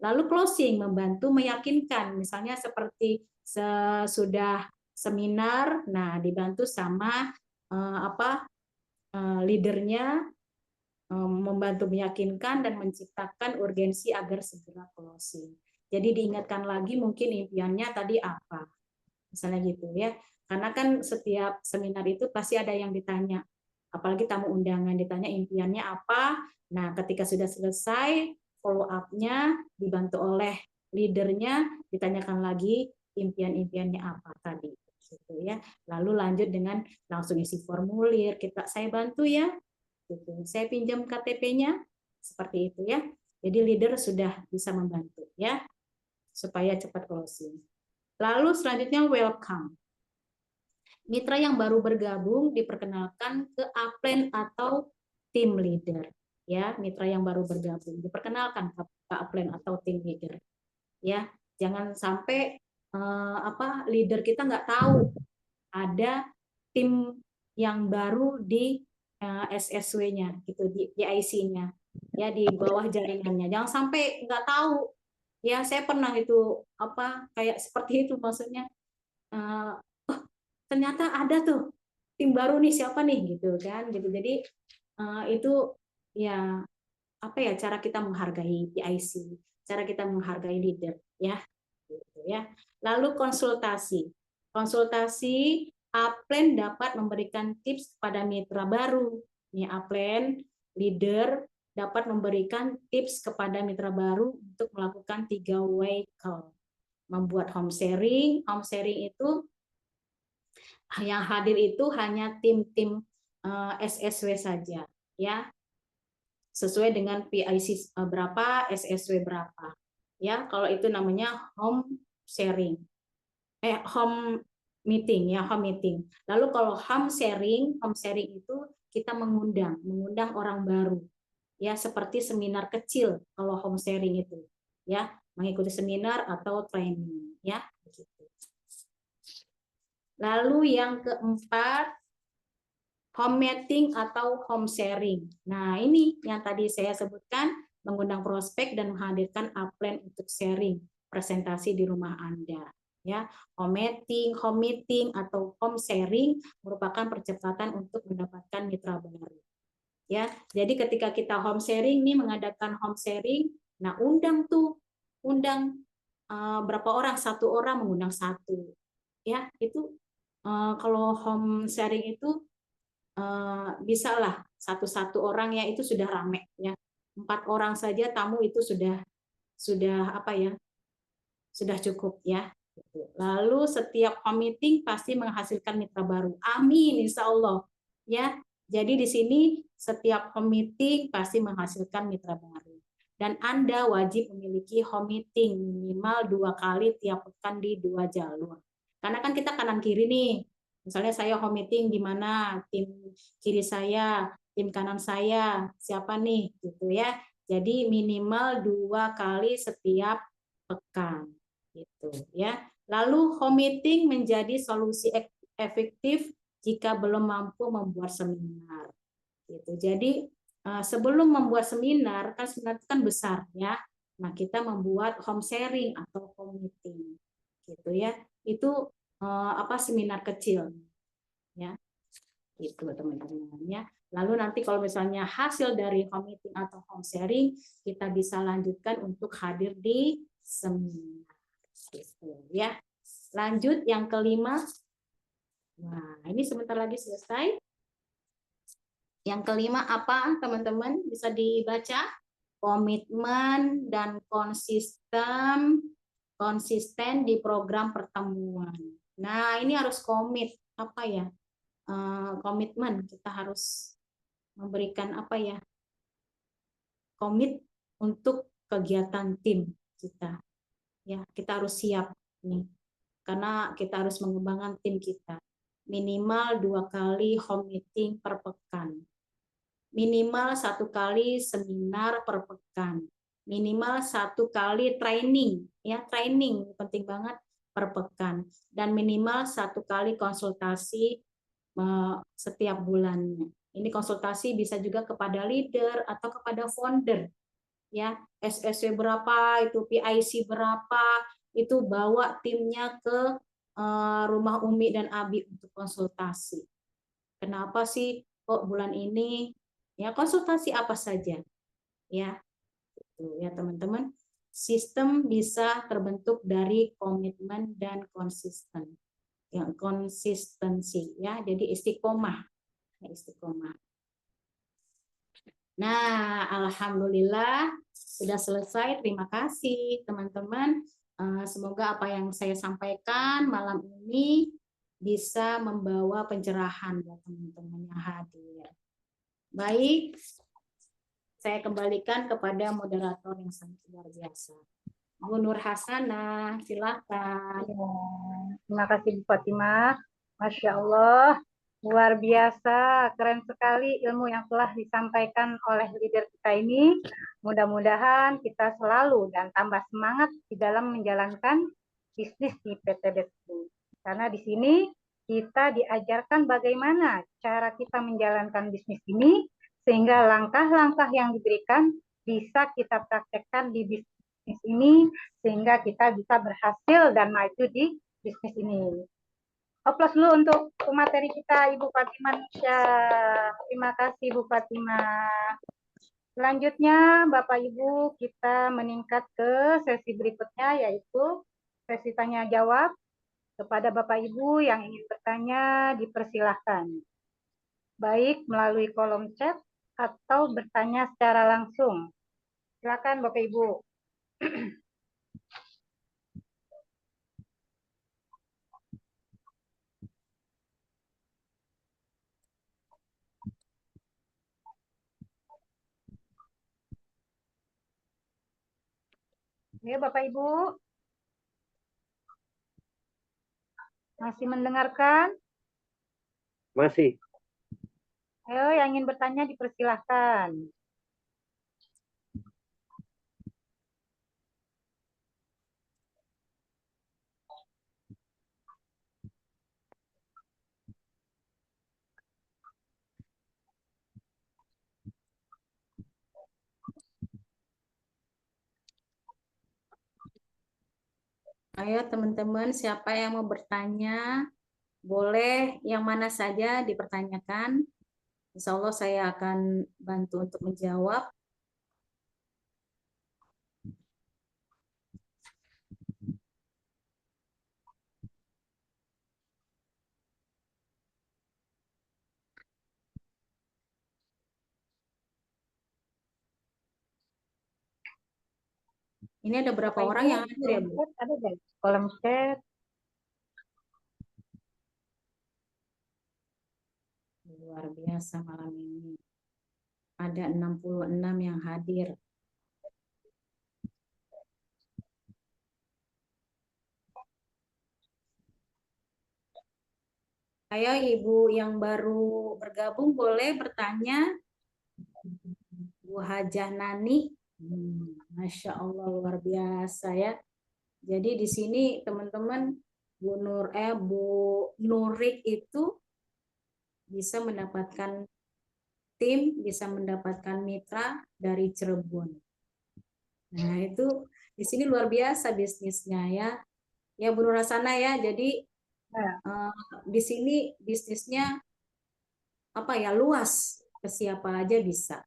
Lalu closing membantu meyakinkan, misalnya seperti sesudah seminar, nah dibantu sama leadernya membantu meyakinkan dan menciptakan urgensi agar segera closing. Jadi diingatkan lagi mungkin impiannya tadi apa, misalnya gitu ya. Karena kan setiap seminar itu pasti ada yang ditanya, apalagi tamu undangan ditanya impiannya apa. Nah, ketika sudah selesai, follow up-nya dibantu oleh leadernya, ditanyakan lagi impian-impiannya apa tadi. Gitu ya. Lalu lanjut dengan langsung isi formulir, saya bantu ya. Gitu. Saya pinjam KTP-nya seperti itu ya. Jadi leader sudah bisa membantu ya supaya cepat closing. Lalu selanjutnya welcome. Mitra yang baru bergabung diperkenalkan ke upline atau tim leader. Ya, mitra yang baru bergabung diperkenalkan ke upline atau tim leader. Ya, jangan sampai leader kita nggak tahu ada tim yang baru di SSW-nya gitu, di IC-nya ya, di bawah jaringannya. Jangan sampai nggak tahu. Ya, saya pernah itu kayak seperti itu, maksudnya ternyata ada tuh tim baru nih, siapa nih gitu kan, gitu. Jadi itu ya cara kita menghargai PIC, cara kita menghargai leader ya, gitu ya. Lalu konsultasi upline dapat memberikan tips kepada mitra baru. Nih, upline leader dapat memberikan tips kepada mitra baru untuk melakukan 3-way call, membuat home sharing. Home sharing itu yang hadir itu hanya tim-tim SSW saja, ya, sesuai dengan PIC berapa, SSW berapa, ya. Kalau itu namanya home sharing, home meeting ya, home meeting. Lalu kalau home sharing itu kita mengundang orang baru, ya, seperti seminar kecil kalau home sharing itu, ya, mengikuti seminar atau training, ya, begitu. Lalu yang keempat, home meeting atau home sharing. Nah, ini yang tadi saya sebutkan, mengundang prospek dan menghadirkan upline untuk sharing presentasi di rumah Anda. Ya, home meeting atau home sharing merupakan percepatan untuk mendapatkan mitra baru. Ya, jadi ketika kita home sharing nih, mengadakan home sharing, nah undang berapa orang? 1 orang mengundang 1. Ya, itu kalau home sharing itu bisa lah 1 orang ya, itu sudah rame ya. 4 orang saja tamu itu sudah sudah cukup ya. Lalu setiap home meeting pasti menghasilkan mitra baru. Amin, insya Allah ya. Jadi di sini setiap home meeting pasti menghasilkan mitra baru. Dan Anda wajib memiliki home meeting minimal 2 kali tiap pekan di 2 jalur. Karena kan kita kanan kiri nih. Misalnya saya home meeting di mana, tim kiri saya, tim kanan saya, siapa nih gitu ya. Jadi minimal 2 kali setiap pekan gitu ya. Lalu home meeting menjadi solusi efektif jika belum mampu membuat seminar. Gitu. Jadi sebelum membuat seminar kan besar ya. Nah, kita membuat home sharing atau home meeting gitu ya. Itu seminar kecil ya, itu teman-teman ya. Lalu nanti kalau misalnya hasil dari home meeting atau home sharing, kita bisa lanjutkan untuk hadir di seminar gitu ya. Lanjut yang kelima. Nah, ini sebentar lagi selesai. Yang kelima apa teman-teman, bisa dibaca? Komitmen dan konsisten di program pertemuan. Nah, ini harus komit, komitmen, kita harus memberikan komit untuk kegiatan tim kita. Ya, kita harus siap nih. Karena kita harus mengembangkan tim kita. minimal 2 kali home meeting per pekan, minimal 1 kali seminar per pekan, minimal 1 kali training, ya training penting banget per pekan, dan minimal 1 kali konsultasi setiap bulannya. Ini konsultasi bisa juga kepada leader atau kepada founder, ya SSW berapa, itu PIC berapa, itu bawa timnya ke rumah Umi dan Abi untuk konsultasi. Kenapa sih kok bulan ini, ya konsultasi apa saja, ya ya teman-teman. Sistem bisa terbentuk dari komitmen dan konsisten, yang konsistensi, ya jadi istiqomah, ya, istiqomah. Nah, alhamdulillah sudah selesai. Terima kasih teman-teman. Semoga apa yang saya sampaikan malam ini bisa membawa pencerahan buat teman-teman yang hadir. Baik, saya kembalikan kepada moderator yang sangat luar biasa. Bu Nur Hasanah, silakan. Terima kasih Bu Fatimah. Masya Allah, luar biasa, keren sekali ilmu yang telah disampaikan oleh leader kita ini. Mudah-mudahan kita selalu dan tambah semangat di dalam menjalankan bisnis di PT Destiny. Karena di sini kita diajarkan bagaimana cara kita menjalankan bisnis ini, sehingga langkah-langkah yang diberikan bisa kita praktekkan di bisnis ini, sehingga kita bisa berhasil dan maju di bisnis ini. Oplos dulu untuk materi kita, Ibu Fatimah Nisha. Terima kasih, Bu Fatimah. Selanjutnya, Bapak Ibu, kita meningkat ke sesi berikutnya, yaitu sesi tanya jawab. Kepada Bapak Ibu yang ingin bertanya, dipersilahkan. Baik melalui kolom chat atau bertanya secara langsung. Silakan Bapak Ibu. Ya, Bapak Ibu. Masih mendengarkan? Masih. Ayo, yang ingin bertanya dipersilahkan. Ayo teman-teman, siapa yang mau bertanya, boleh yang mana saja dipertanyakan. Insya Allah saya akan bantu untuk menjawab. Ini ada berapa Bapak orang Ibu, yang hadir ya, Bu? ada nggak? Kolom chat. Luar biasa malam ini. Ada 66 yang hadir. Ayo Ibu yang baru bergabung boleh bertanya. Bu Hajah Nani. Masya Allah luar biasa ya. Jadi di sini teman-teman Bu Nurik itu bisa mendapatkan tim, bisa mendapatkan mitra dari Cirebon. Nah itu di sini luar biasa bisnisnya ya. Ya Bu Nur Hasanah ya. Jadi di sini bisnisnya apa ya, luas, ke siapa aja bisa.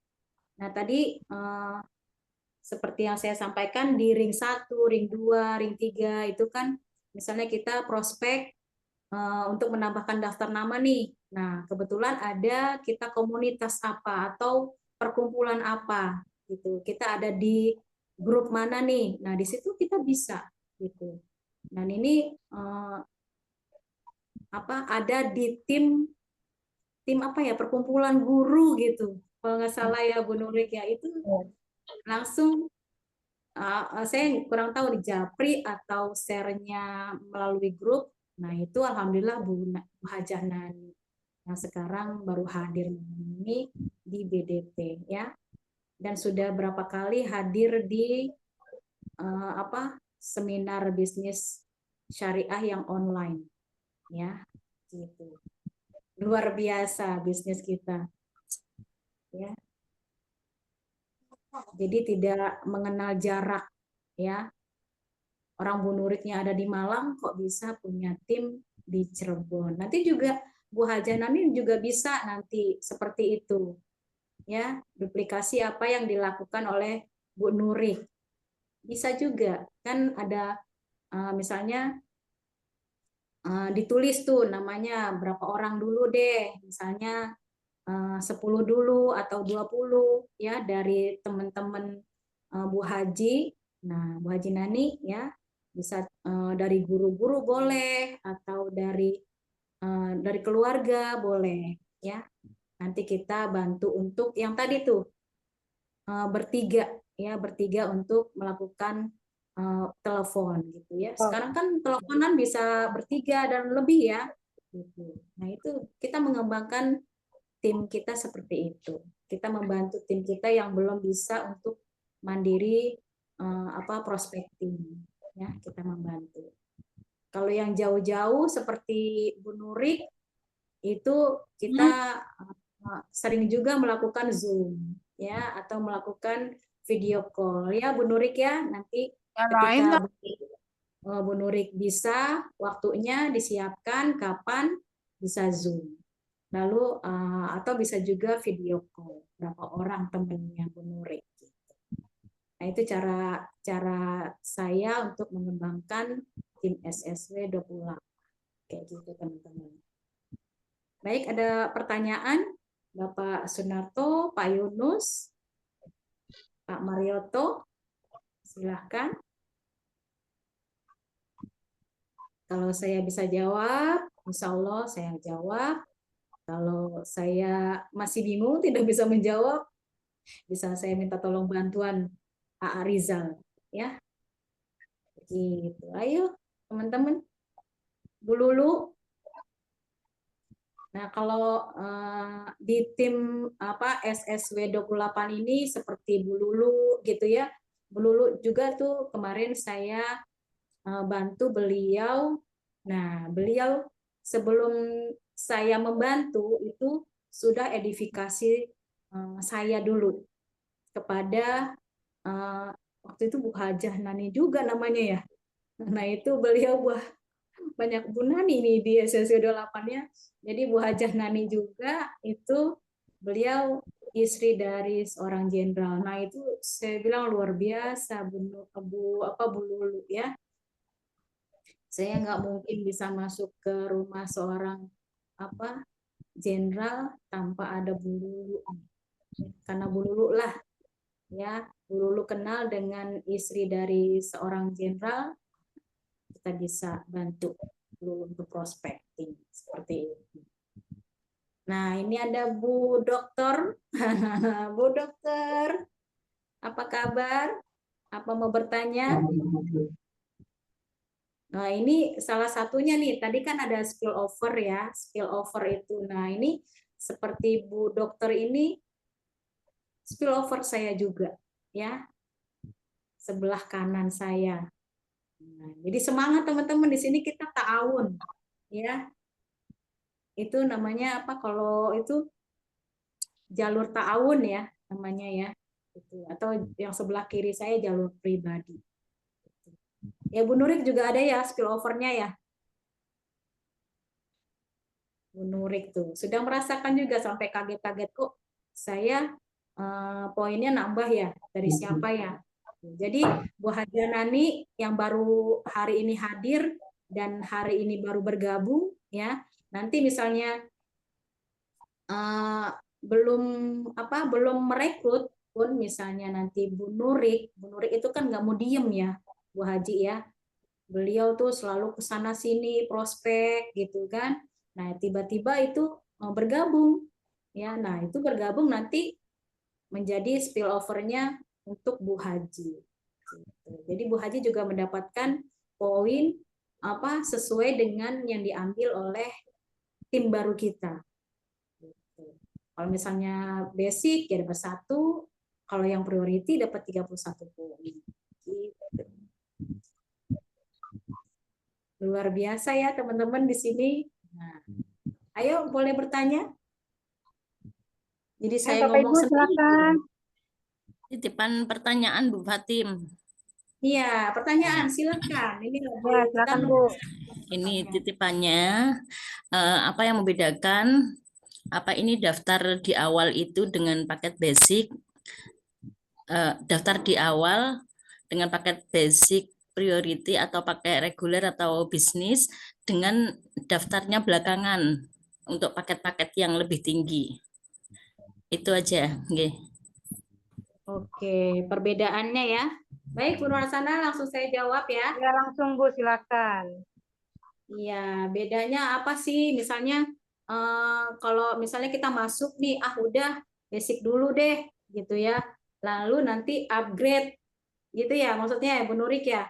Nah tadi seperti yang saya sampaikan di ring 1, ring 2, ring 3 itu kan misalnya kita prospek untuk menambahkan daftar nama nih. Nah, kebetulan ada kita komunitas apa atau perkumpulan apa gitu. Kita ada di grup mana nih. Nah, di situ kita bisa gitu. Dan ini ada di tim apa ya, perkumpulan guru gitu. Kalau nggak salah ya Bu Nurik ya, itu langsung saya kurang tahu di Japri atau share-nya melalui grup. Nah, itu alhamdulillah Bu Hajah Nani yang sekarang baru hadir ini di BDP ya. Dan sudah berapa kali hadir di seminar bisnis syariah yang online ya. Gitu. Luar biasa bisnis kita. Ya. Jadi tidak mengenal jarak ya. Orang Bu Nuritnya ada di Malang kok bisa punya tim di Cirebon. Nanti juga Bu Hajah Nani juga bisa nanti seperti itu. Ya, duplikasi apa yang dilakukan oleh Bu Nurit. Bisa juga. Kan ada misalnya ditulis tuh namanya berapa orang dulu deh. Misalnya 10 dulu atau 20 ya dari teman-teman Bu Haji. Nah, Bu Haji Nani ya bisa dari guru-guru boleh atau dari keluarga boleh ya. Nanti kita bantu untuk yang tadi tuh bertiga ya, bertiga untuk melakukan telepon gitu ya. Sekarang kan teleponan bisa bertiga dan lebih ya. Gitu. Nah, itu kita mengembangkan tim kita seperti itu. Kita membantu tim kita yang belum bisa untuk mandiri prospecting ya, kita membantu. Kalau yang jauh-jauh seperti Bu Nurik itu kita sering juga melakukan Zoom ya atau melakukan video call ya Bu Nurik ya. Nanti ketika Bu Nurik bisa waktunya disiapkan kapan bisa Zoom. Lalu atau bisa juga video call berapa orang temennya Bu Nurik. Nah, itu cara saya untuk mengembangkan tim SSW 28. Kayak gitu teman-teman. Baik, ada pertanyaan Bapak Sunarto, Pak Yunus, Pak Marioto, silahkan. Kalau saya bisa jawab, insya Allah saya jawab. Kalau saya masih bingung, tidak bisa menjawab, bisa saya minta tolong bantuan Pak Rizal. Ya, gitu. Ayo teman-teman. Bu Lulu. Nah, kalau di tim SSW 28 ini seperti Bu Lulu gitu ya. Bu Lulu juga tuh kemarin saya bantu beliau. Nah, beliau sebelum saya membantu itu sudah edifikasi saya dulu kepada waktu itu Bu Hajah Nani juga namanya ya. Nah, itu beliau banyak Bu Nani nih di SSW 28-nya. Jadi Bu Hajah Nani juga itu beliau istri dari seorang jenderal. Nah, itu saya bilang luar biasa Bu Lulu ya. Saya nggak mungkin bisa masuk ke rumah seorang jenderal tanpa ada Bu Lulu. Karena Bu Lulu lah ya, Bu Lulu kenal dengan istri dari seorang jenderal, kita bisa bantu untuk prospecting seperti itu. Nah, ini ada Bu Dokter. Bu Dokter, apa kabar? Apa mau bertanya? Nah, ini salah satunya nih. Tadi kan ada spillover ya, spillover itu. Nah, ini seperti Bu Dokter ini spillover saya juga ya. Sebelah kanan saya. Nah, jadi semangat teman-teman, di sini kita ta'awun ya. Itu namanya apa kalau itu jalur ta'awun ya namanya ya. Itu atau yang sebelah kiri saya jalur pribadi. Ya Bu Nurik juga ada ya spillover-nya ya. Bu Nurik tuh sudah merasakan juga sampai kaget-kaget kok saya poinnya nambah ya, dari siapa ya. Jadi Bu Hajah Nani yang baru hari ini hadir dan hari ini baru bergabung ya. Nanti misalnya belum merekrut pun misalnya nanti Bu Nurik itu kan nggak mau diem ya Bu Haji ya. Beliau tuh selalu ke sana sini prospek gitu kan. Nah, tiba-tiba itu bergabung ya. Nah, itu bergabung nanti menjadi spillover-nya untuk Bu Haji. Jadi Bu Haji juga mendapatkan poin sesuai dengan yang diambil oleh tim baru kita. Gitu. Kalau misalnya basic ya dapat 1, kalau yang priority dapat 31 poin. Gitu. Luar biasa ya teman-teman di sini. Nah, ayo boleh bertanya. Jadi saya Bapak ngomong Ibu sendiri. silakan. Titipan pertanyaan Bu Fatim. Iya, pertanyaan silakan. Ini Ya, silakan Bu. Ini titipannya, apa yang membedakan apa ini daftar di awal itu dengan paket basic, daftar di awal dengan paket basic priority atau pakai reguler atau bisnis dengan daftarnya belakangan untuk paket-paket yang lebih tinggi. Itu aja. Nggih. Oke, perbedaannya ya. Baik, Bu Nursana, langsung saya jawab ya. Ya, langsung Bu, silakan. Iya, bedanya apa sih? Misalnya kalau misalnya kita masuk nih, udah basic dulu deh, gitu ya. Lalu nanti upgrade, gitu ya, maksudnya ya, Bu Nurik ya.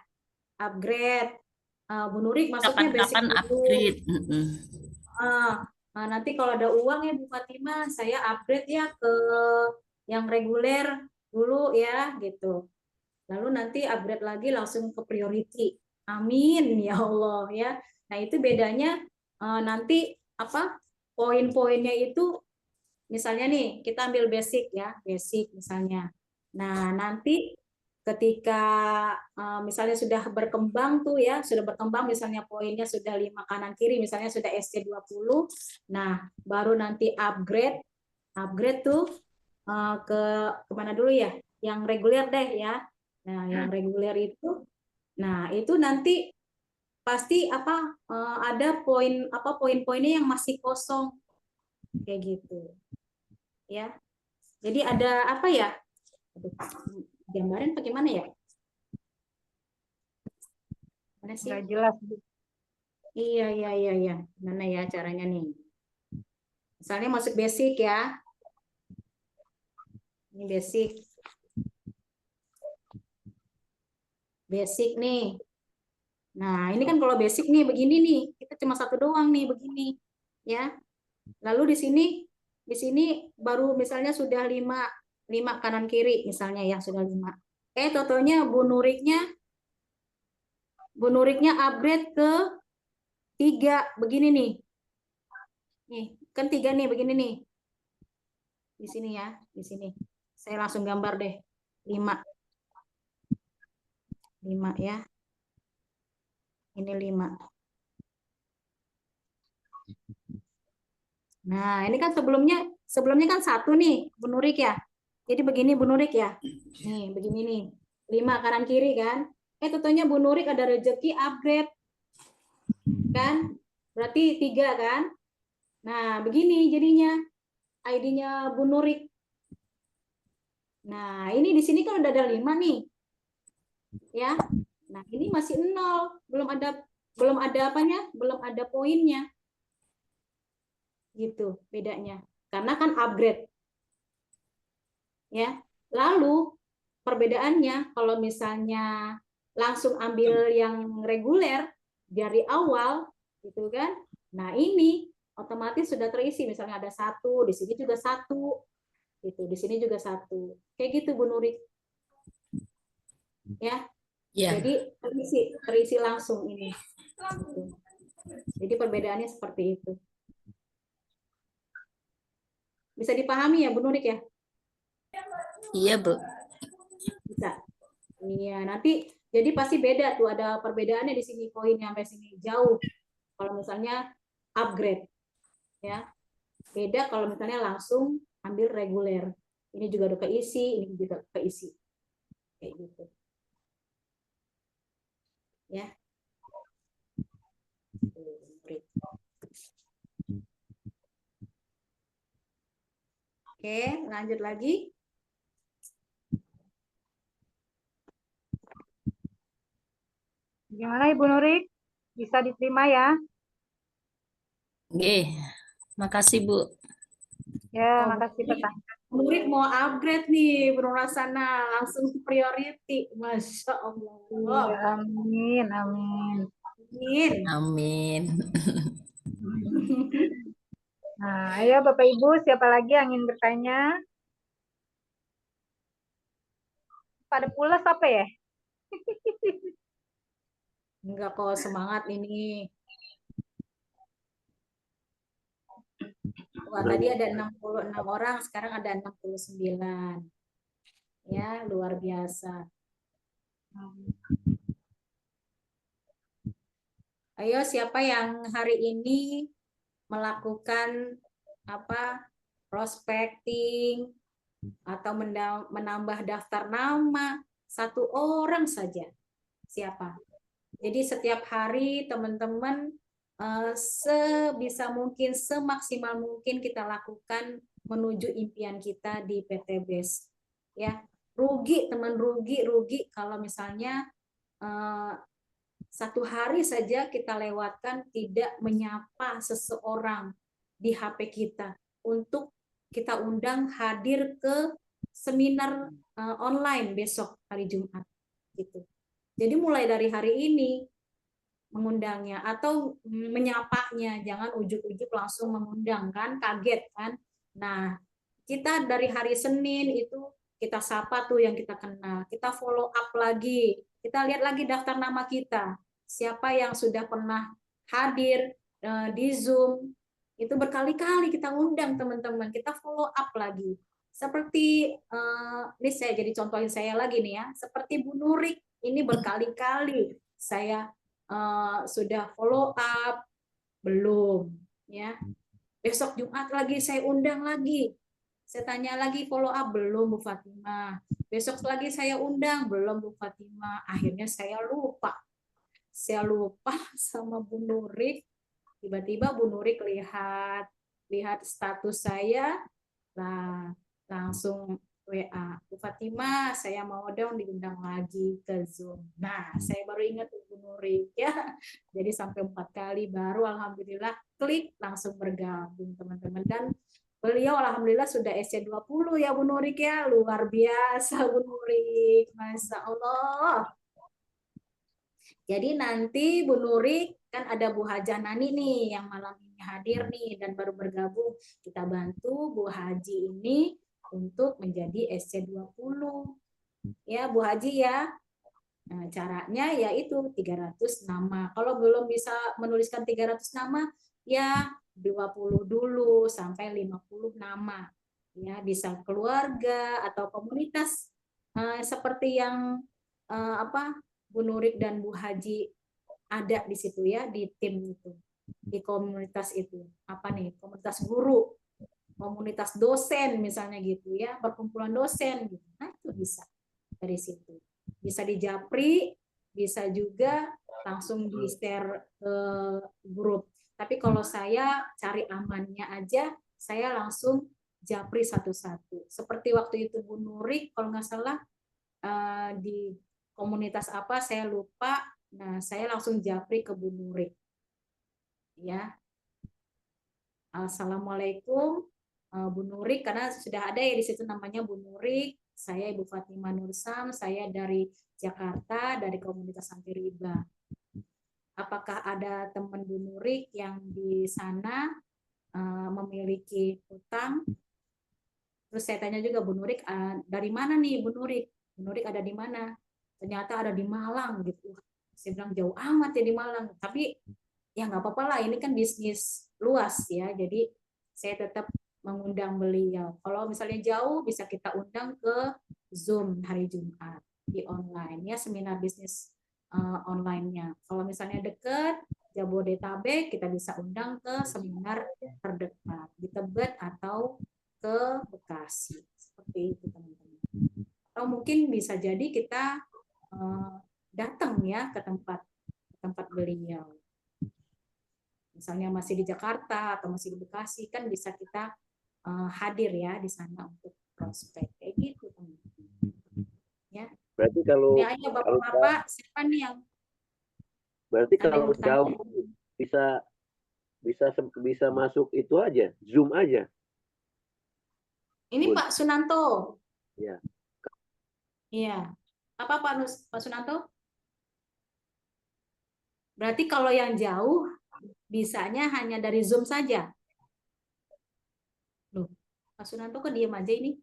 Upgrade. Bu Nurik masuknya basic Kapan-kapan dulu. upgrade. Nanti kalau ada uang ya Bu Fatimah, saya upgrade ya ke yang reguler dulu ya, gitu. Lalu nanti upgrade lagi langsung ke priority. Amin ya Allah ya. Nah, itu bedanya nanti poin-poinnya itu misalnya nih kita ambil basic ya, basic misalnya. Nah, nanti ketika misalnya sudah berkembang tuh ya, sudah berkembang misalnya poinnya sudah 5 kanan kiri, misalnya sudah SC20. Nah, baru nanti upgrade tuh ke kemana dulu ya? Yang reguler deh ya. Nah, yang reguler itu, nah itu nanti pasti ada poin-poinnya yang masih kosong kayak gitu, ya. Jadi ada apa ya? Gambaran bagaimana ya? Mana sih? Nggak jelas Bu. Iya. Mana ya caranya nih? Misalnya masuk basic ya. Ini basic. Basic nih. Nah, ini kan kalau basic nih begini nih, kita cuma satu doang nih begini, ya. Lalu di sini baru misalnya sudah 5 kanan kiri misalnya ya, sudah 5. Totalnya Bu Nuriknya upgrade ke 3 begini nih. Nih, kan 3 nih begini nih. Di sini ya, di sini. Saya langsung gambar deh. 5 ya. Ini 5. Nah, ini kan sebelumnya kan 1 nih, Bu Nurik ya. Jadi begini Bu Nurik ya. Nih, begini nih. 5 kanan kiri kan. Tentunya Bu Nurik ada rezeki upgrade. Kan? Berarti 3 kan? Nah, begini jadinya. ID-nya Bu Nurik. Nah, ini di sini kan udah ada 5 nih. Ya. Nah, ini masih 0, belum ada apanya? Belum ada poinnya. Gitu bedanya. Karena kan upgrade. Ya. Lalu perbedaannya kalau misalnya langsung ambil yang reguler dari awal gitu kan. Nah, ini otomatis sudah terisi, misalnya ada 1, di sini juga 1. Gitu, di sini juga 1. Kayak gitu Bu Nurik. Ya. Ya. Jadi terisi langsung ini. Gitu. Jadi perbedaannya seperti itu. Bisa dipahami ya Bu Nurik ya? Iya, Bu. Bisa. Iya, nanti jadi pasti beda tuh, ada perbedaannya di sini poinnya sampai sini jauh. Kalau misalnya upgrade ya. Beda kalau misalnya langsung ambil reguler. Ini juga udah keisi, ini juga keisi. Kayak gitu. Ya. Oke, lanjut lagi. Gimana Ibu Nurik? Bisa diterima ya? Oke. Makasih, Bu. Ya, makasih pertanyaan. Nurik mau upgrade nih, Bu Nursana, langsung priority. Masya Allah. Ya, amin. Amin. Amin. Nah, ayo Bapak Ibu, siapa lagi yang ingin bertanya? Pada pulas apa ya? Enggak kok, semangat ini. Wah, tadi ada 66 orang, sekarang ada 69. Ya, luar biasa. Ayo, siapa yang hari ini melakukan prospecting atau menambah daftar nama? Satu orang saja. Siapa? Jadi setiap hari teman-teman sebisa mungkin, semaksimal mungkin kita lakukan menuju impian kita di PT BES. Ya, rugi teman, rugi kalau misalnya satu hari saja kita lewatkan tidak menyapa seseorang di HP kita untuk kita undang hadir ke seminar online besok hari Jumat gitu. Jadi mulai dari hari ini mengundangnya atau menyapanya, jangan ujuk-ujuk langsung mengundang kan, kaget kan. Nah, kita dari hari Senin itu kita sapa tuh yang kita kenal, kita follow up lagi, kita lihat lagi daftar nama kita, siapa yang sudah pernah hadir di Zoom, itu berkali-kali kita undang teman-teman, kita follow up lagi. Seperti ini saya jadi contohin saya lagi nih ya, seperti Bu Nurik ini berkali-kali saya sudah follow up, belum ya. Besok Jumat lagi saya undang lagi. Saya tanya lagi follow up, belum Bu Fatimah. Besok lagi saya undang, belum Bu Fatimah. Akhirnya saya lupa. Saya lupa sama Bu Nurik. Tiba-tiba Bu Nurik lihat status saya, nah langsung WA, Bu Fatimah, saya mau dong diundang lagi ke Zoom. Nah, saya baru ingat Bu Nurik ya. Jadi sampai 4 kali baru alhamdulillah klik langsung bergabung teman-teman. Dan beliau alhamdulillah sudah SC20 ya Bu Nurik ya. Luar biasa Bu Nurik. Masya Allah. Jadi nanti Bu Nurik kan ada Bu Hajah Nani nih yang malam ini hadir nih dan baru bergabung. Kita bantu Bu Haji ini untuk menjadi SC20. Ya, Bu Haji ya. Nah, caranya yaitu 300 nama. Kalau belum bisa menuliskan 300 nama, ya 20 dulu sampai 50 nama. Ya, bisa keluarga atau komunitas seperti yang Bu Nurik dan Bu Haji ada di situ ya, di tim itu. Di komunitas itu. Apa nih? Komunitas guru, komunitas dosen misalnya gitu ya, perkumpulan dosen gitu. Nah, itu bisa dari situ. Bisa di Japri, bisa juga langsung di share ke grup. Tapi kalau saya cari amannya aja, saya langsung Japri satu-satu. Seperti waktu itu Bu Nurik, kalau nggak salah di komunitas apa saya lupa. Nah, saya langsung Japri ke Bu Nurik. Ya. Assalamualaikum Bu Nurik, karena sudah ada ya di situ namanya Bu Nurik. Saya Ibu Fatimah Nursam, saya dari Jakarta, dari komunitas Anti Riba. Apakah ada teman Bu Nurik yang di sana memiliki hutang? Terus saya tanya juga Bu Nurik, dari mana nih Bu Nurik? Bu Nurik ada di mana? Ternyata ada di Malang gitu. Saya bilang jauh amat ya di Malang. Tapi ya nggak apa-apa lah, ini kan bisnis luas ya. Jadi saya tetap mengundang beliau. Kalau misalnya jauh bisa kita undang ke Zoom hari Jumat di online ya, seminar bisnis online-nya. Kalau misalnya dekat Jabodetabek, kita bisa undang ke seminar terdekat di Tebet atau ke Bekasi. Seperti itu teman-teman. Atau mungkin bisa jadi kita datang ya ke tempat beliau. Misalnya masih di Jakarta atau masih di Bekasi, kan bisa kita hadir ya di sana untuk prospek kayak gitu teman-teman. Ya. Berarti kalau Ini aja Bapak-bapak, siapa nih yang berarti ada yang kalau bertanya? jauh bisa masuk itu aja, Zoom aja. Ini Pak Sunanto. Ya. Iya. Apa Pak Sunanto? Berarti kalau yang jauh bisanya hanya dari Zoom saja. Loh, Pak Sunanto kok diem aja ini?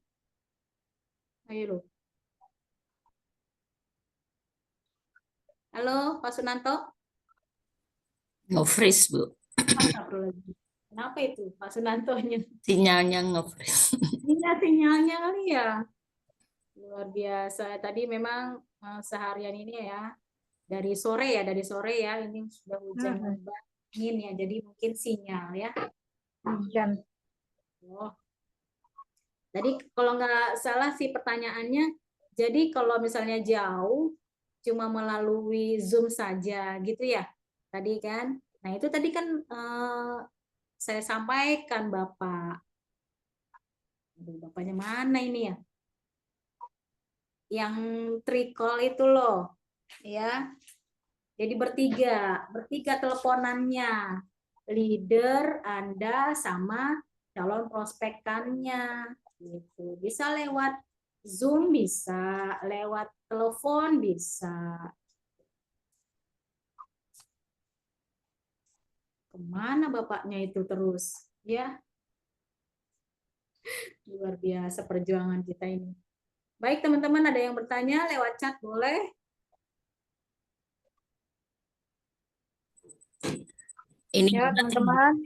Ayo loh. Halo, Pak Sunanto? Nge-freeze, Bu. Astagfirullahaladzim. Kenapa itu Pak Sunantonya? Sinyalnya nge-freeze. Ini sinyalnya kali ya. Luar biasa. Tadi memang seharian ini ya, dari sore ya, ini sudah hujan lebat, angin ya, jadi mungkin sinyal ya. Hujan. Oh. Jadi kalau nggak salah sih pertanyaannya, jadi kalau misalnya jauh cuma melalui Zoom saja gitu ya, tadi kan. Nah itu tadi kan saya sampaikan Bapak. Aduh, Bapaknya mana ini ya? Yang tricall itu loh, ya. Jadi bertiga teleponannya, leader, Anda sama calon prospekannya, gitu. Bisa lewat Zoom, bisa lewat telepon, bisa. Kemana bapaknya itu terus, ya? Luar biasa perjuangan kita ini. Baik teman-teman, ada yang bertanya lewat chat boleh? Ini Ya, teman-teman.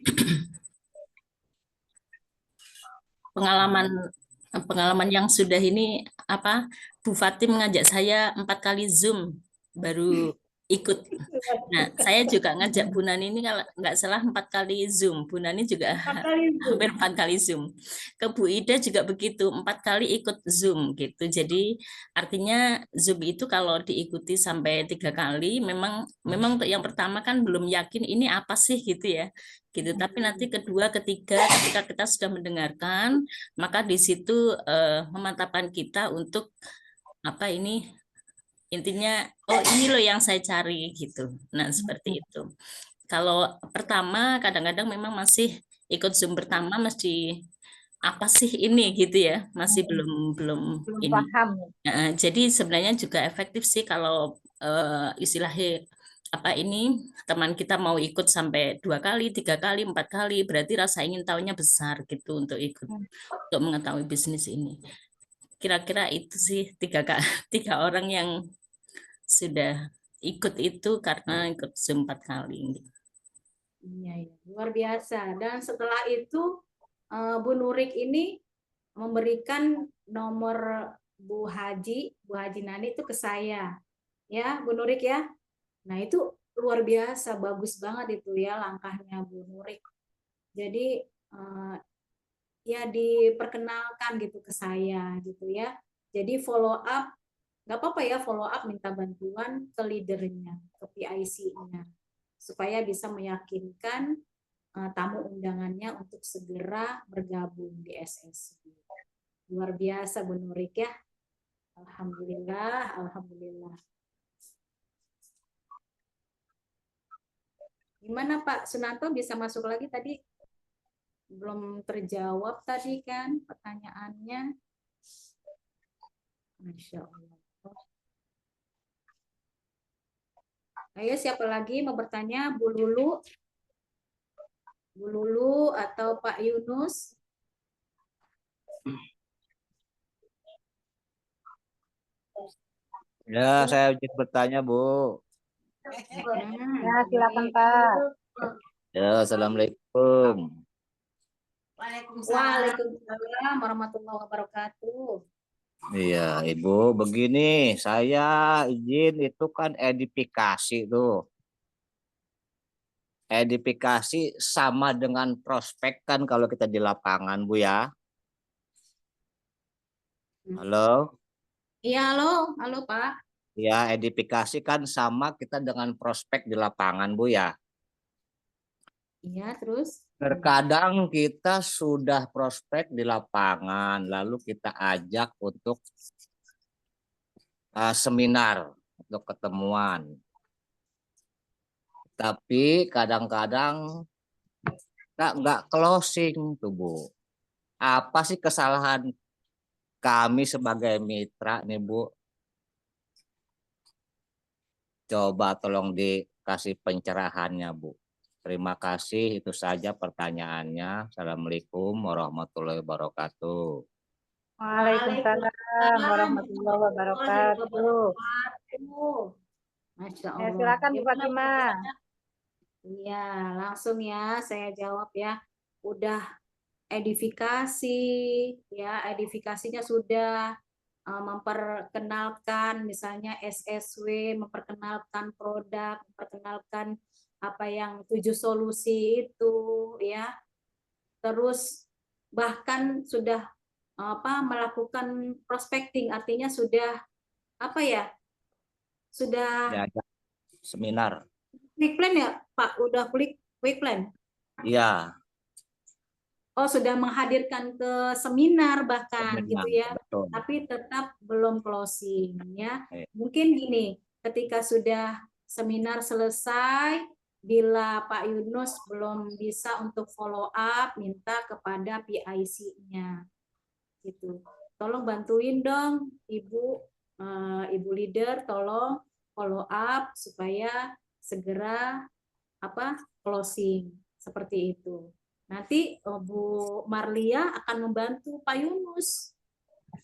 pengalaman yang sudah ini apa, Bu Fatim mengajak saya 4 kali Zoom baru ikut. Nah, saya juga ngajak Bu Nani ini kalau nggak salah 4 kali Zoom. Bu Nani juga hampir 4 kali Zoom. Ke Bu Ida juga begitu, 4 kali ikut Zoom gitu. Jadi artinya Zoom itu kalau diikuti sampai 3 kali, memang untuk yang pertama kan belum yakin ini apa sih gitu ya. Gitu. Tapi nanti kedua, ketiga, ketika kita sudah mendengarkan, maka di situ memantapkan kita untuk apa ini, intinya oh ini loh yang saya cari gitu. Nah seperti itu. Kalau pertama kadang-kadang memang masih ikut Zoom pertama mesti apa sih ini gitu ya, masih belum ini. Paham. Nah, jadi sebenarnya juga efektif sih kalau istilahnya apa ini, teman kita mau ikut sampai 2 kali, 3 kali, 4 kali, berarti rasa ingin tahunya besar gitu untuk ikut, untuk mengetahui bisnis ini. Kira-kira itu sih 3 orang yang sudah ikut itu karena ikut Zoom 4 kali. Iya, ya. Luar biasa. Dan setelah itu Bu Nurik ini memberikan nomor Bu Haji Nani itu ke saya. Ya, Bu Nurik ya. Nah, itu luar biasa, bagus banget itu ya langkahnya Bu Nurik. Jadi ya diperkenalkan gitu ke saya gitu ya. Jadi follow up, nggak apa-apa ya follow up minta bantuan ke leadernya, ke PIC-nya, supaya bisa meyakinkan tamu undangannya untuk segera bergabung di SSB. Luar biasa Bu Nurik ya. Alhamdulillah, alhamdulillah. Gimana Pak Sunanto, bisa masuk lagi tadi? Belum terjawab tadi kan pertanyaannya. Masya Allah. Ayo siapa lagi mau bertanya? Bu Lulu? Bu Lulu atau Pak Yunus? Ya, saya izin bertanya, Bu. Ya, silakan Pak. Ya, Assalamualaikum. Waalaikumsalam warahmatullahi wabarakatuh. Iya, Ibu, begini, saya izin itu kan edifikasi tuh. Edifikasi sama dengan prospek kan kalau kita di lapangan, Bu ya. Halo? Iya, halo Pak. Ya, edifikasi kan sama kita dengan prospek di lapangan, Bu ya. Iya, terus? Terkadang kita sudah prospek di lapangan, lalu kita ajak untuk seminar, untuk ketemuan. Tapi kadang-kadang nggak closing tuh, Bu. Apa sih kesalahan kami sebagai mitra nih, Bu? Coba tolong kasih pencerahannya, Bu. Terima kasih, itu saja pertanyaannya. Assalamualaikum warahmatullahi wabarakatuh. Waalaikumsalam warahmatullahi wabarakatuh. Masya Ya, Allah. silakan Bu Gimana, Bu? Fatimah. Iya, langsung ya saya jawab ya. Udah edifikasi, ya edifikasinya sudah memperkenalkan misalnya SSW, memperkenalkan produk, memperkenalkan apa yang 7 solusi itu ya. Terus bahkan sudah melakukan prospecting, artinya sudah apa ya? Sudah Diajak seminar. quick plan ya, Pak? Udah quick plan. Iya, Oh, sudah menghadirkan ke seminar bahkan gitu ya. betul. Tapi tetap belum closing ya. Iya. Mungkin gini, ketika sudah seminar selesai, bila Pak Yunus belum bisa untuk follow up, minta kepada PIC-nya. Gitu. Tolong bantuin dong Ibu leader, tolong follow up supaya segera closing seperti itu. Nanti Bu Marlia akan membantu Pak Yunus.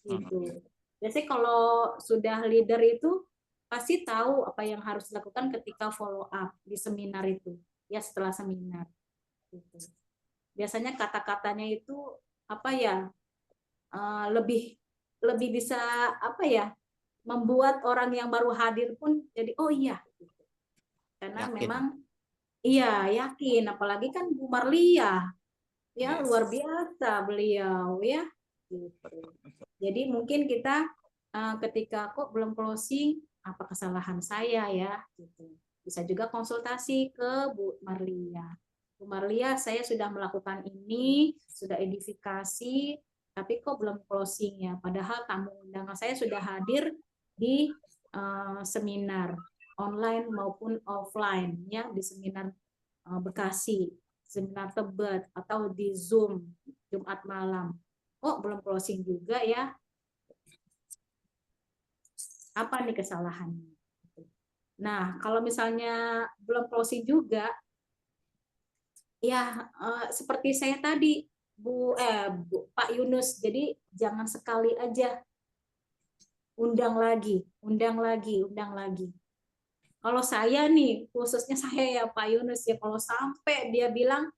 Gitu. Biasanya kalau sudah leader itu pasti tahu apa yang harus dilakukan ketika follow up di seminar itu. Ya setelah seminar. Gitu. Biasanya kata-katanya itu lebih bisa membuat orang yang baru hadir pun jadi oh iya. Gitu. Karena Yakin. memang iya, yakin. Apalagi kan Bu Marlia, ya luar biasa beliau, ya. Gitu. Jadi mungkin kita ketika kok belum closing, apa kesalahan saya ya? Gitu. Bisa juga konsultasi ke Bu Marlia. Bu Marlia, saya sudah melakukan ini, sudah edifikasi, tapi kok belum closing ya? Padahal tamu undangan saya sudah hadir di seminar online maupun offline ya, di seminar Bekasi, seminar Tebet, atau di Zoom Jumat malam. Oh, belum closing juga ya. Apa nih kesalahannya? Nah, kalau misalnya belum closing juga, ya seperti saya tadi, Pak Yunus, jadi jangan sekali aja undang lagi. Kalau saya nih, khususnya saya ya Pak Yunus ya, kalau sampai dia bilang,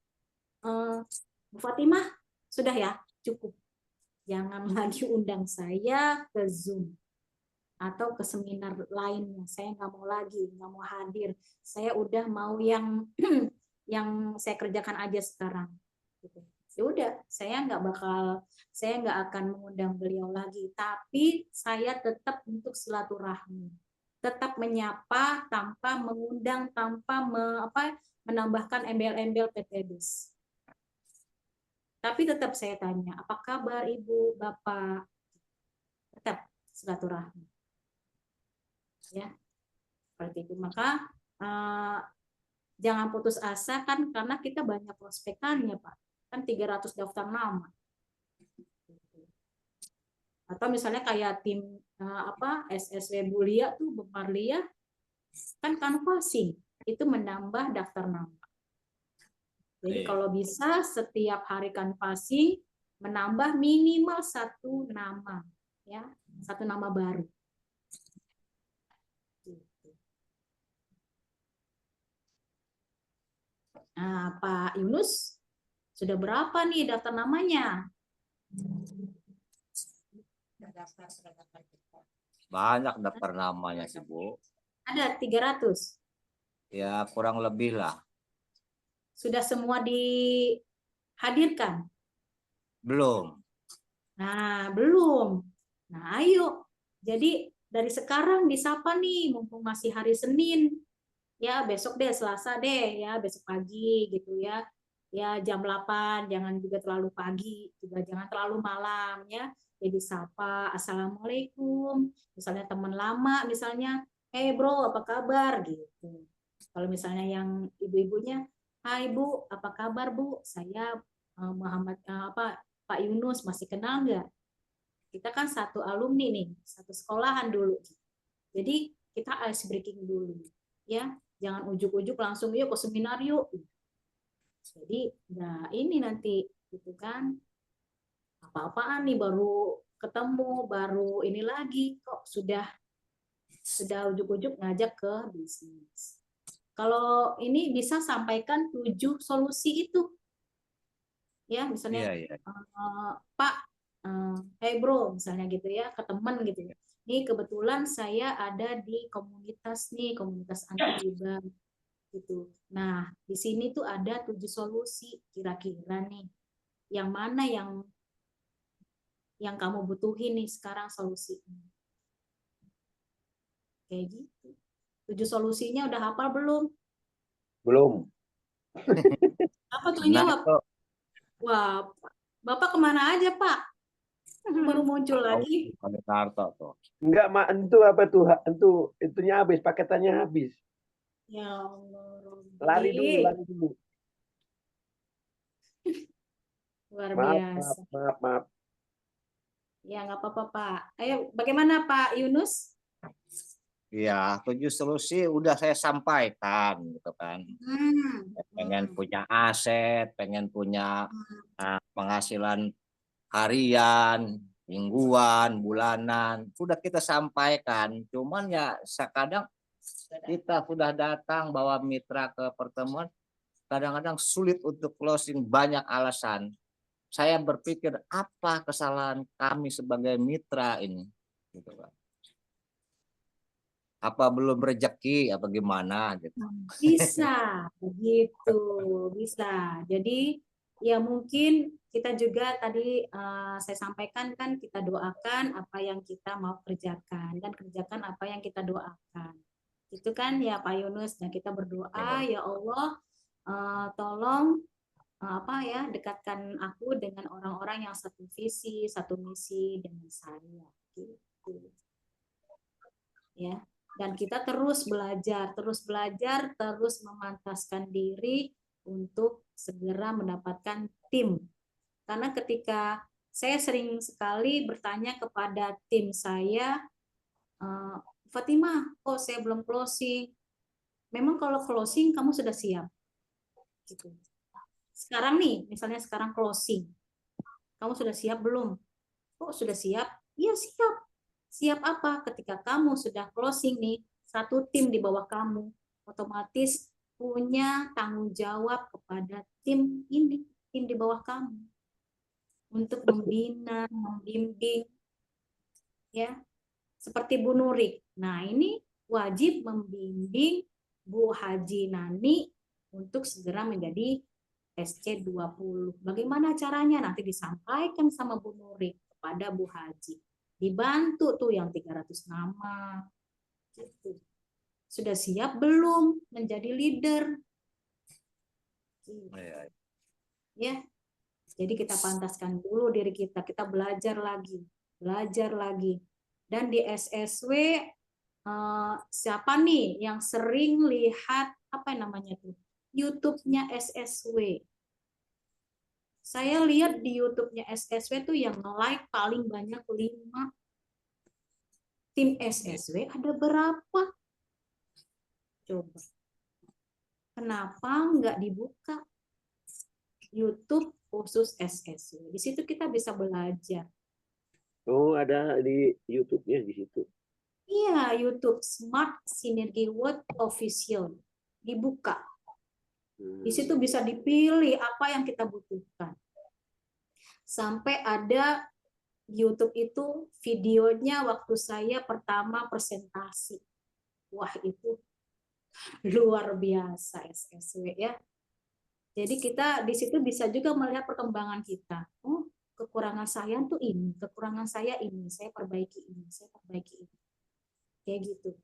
Bu Fatimah, sudah ya, cukup. Jangan lagi undang saya ke Zoom atau ke seminar lainnya. Saya nggak mau lagi, nggak mau hadir. Saya udah mau yang yang saya kerjakan aja sekarang. Gitu. Ya udah, saya nggak akan mengundang beliau lagi. Tapi saya tetap untuk silaturahmi. Tetap menyapa tanpa mengundang, tanpa menambahkan embel-embel PTBIS. Tapi tetap saya tanya, apa kabar Ibu, Bapak? Tetap silaturahmi. Ya, seperti itu. Maka jangan putus asa kan, karena kita banyak prospekannya Pak. Kan 300 daftar nama. Atau misalnya kayak tim SSW Bulia tuh Bu Marlia kan canvassing, itu menambah daftar nama. Jadi kalau bisa setiap hari canvassing menambah minimal 1 nama, ya, 1 nama baru. Nah, Pak Yunus sudah berapa nih daftar namanya? Banyak daftar namanya sih, Bu. Ada 300. Ya, kurang lebih lah. Sudah semua dihadirkan? Belum. Nah, belum. Nah, ayo. Jadi dari sekarang disapa nih, mumpung masih hari Senin. Ya, besok deh, Selasa deh, ya, besok pagi gitu ya. Ya, jam 8, jangan juga terlalu pagi, juga jangan terlalu malam ya. Jadi sapa, Assalamualaikum. Misalnya teman lama, misalnya, bro, apa kabar? Gitu. Kalau misalnya yang ibu-ibunya, hai Bu, apa kabar Bu? Saya Pak Yunus, masih kenal nggak? Kita kan satu alumni nih, satu sekolahan dulu. Jadi kita ice breaking dulu, ya. Jangan ujuk-ujuk langsung yuk ke seminar yuk. Jadi, nah ini nanti gitu kan. Apa-apaan nih baru ketemu, baru ini lagi kok sudah ujuk-ujuk ngajak ke bisnis. Kalau ini bisa sampaikan 7 solusi itu. Ya, misalnya Iya, iya. Pak, hey bro, misalnya gitu ya, ke teman gitu ya. Ini kebetulan saya ada di komunitas nih, komunitas anti riba gitu. Nah, di sini tuh ada 7 solusi kira-kira nih. Yang mana yang kamu butuhin nih sekarang solusinya. Kayak gitu. 7 solusinya udah hafal belum? Belum. Apa tuh Nah, jawab? itu Wah, Bapak kemana aja, Pak? Baru muncul lagi. Pak Karto tuh. Enggak, Mak, itu apa tuh? Itunya habis, paketannya habis. Ya Allah, Lari dulu, Robby. lari dulu. Luar Maaf, biasa. maaf. Ya, nggak apa-apa, Pak. Ayo, bagaimana Pak Yunus? Iya, 7 solusi udah saya sampaikan gitu kan. Pengen punya aset, pengen punya penghasilan harian, mingguan, bulanan, sudah kita sampaikan. Cuman ya kadang kita sudah datang bawa mitra ke pertemuan, kadang-kadang sulit untuk closing, banyak alasan. Saya berpikir apa kesalahan kami sebagai mitra ini, gitu kan. Apa belum rezeki, apa gimana gitu. Bisa, begitu, bisa. Jadi ya mungkin kita juga tadi saya sampaikan kan kita doakan apa yang kita mau kerjakan dan kerjakan apa yang kita doakan. Itu kan ya Pak Yunus, dan kita berdoa ya Allah tolong apa ya dekatkan aku dengan orang-orang yang satu visi, satu misi dengan saya gitu. Ya. Dan kita terus belajar, terus memantaskan diri untuk segera mendapatkan tim. Karena ketika saya sering sekali bertanya kepada tim saya, Fatimah, kok saya belum closing? Memang kalau closing kamu sudah siap. Gitu. Sekarang nih, misalnya sekarang closing, kamu sudah siap belum? Kok sudah siap? Iya siap. Siap apa? Ketika kamu sudah closing nih, satu tim di bawah kamu, otomatis punya tanggung jawab kepada tim ini, tim di bawah kamu. Untuk membina, membimbing, ya. Seperti Bu Nurik. Nah, ini wajib membimbing Bu Haji Nani untuk segera menjadi SC20. Bagaimana caranya? Nanti disampaikan sama Bu Nurik kepada Bu Haji. Dibantu tuh yang 300 nama. Gitu. Sudah siap belum menjadi leader? Ya. Jadi kita pantaskan dulu diri kita belajar lagi. Dan di SSW siapa nih yang sering lihat apa namanya tuh? YouTube-nya SSW. Saya lihat di YouTube-nya SSW tuh yang like paling banyak 5. Tim SSW ada berapa? Coba. Kenapa nggak dibuka YouTube khusus SSW? Di situ kita bisa belajar. Oh, ada di YouTube-nya di situ. Iya, YouTube Smart Synergy World Official. Dibuka. Di situ bisa dipilih apa yang kita butuhkan. Sampai ada YouTube itu videonya waktu saya pertama presentasi. Wah, itu luar biasa SSW ya. Jadi kita di situ bisa juga melihat perkembangan kita. Oh, kekurangan saya tuh ini, kekurangan saya ini, saya perbaiki ini. Kayak gitu.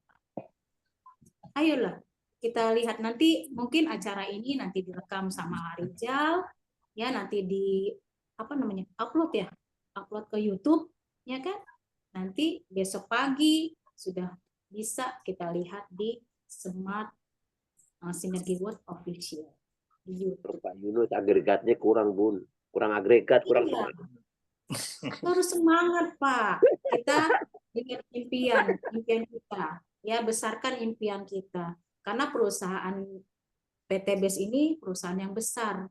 Ayolah, kita lihat nanti mungkin acara ini nanti direkam sama Rizal, ya nanti di upload ke YouTube, ya kan? Nanti besok pagi sudah bisa kita lihat di Smart Synergy World Official di YouTube. Pak Yunus agregatnya kurang, Bun. Kurang agregat, kurang semangat. Harus semangat, Pak. Kita dengan impian kita. Ya, besarkan impian kita. Karena perusahaan PT BES ini perusahaan yang besar,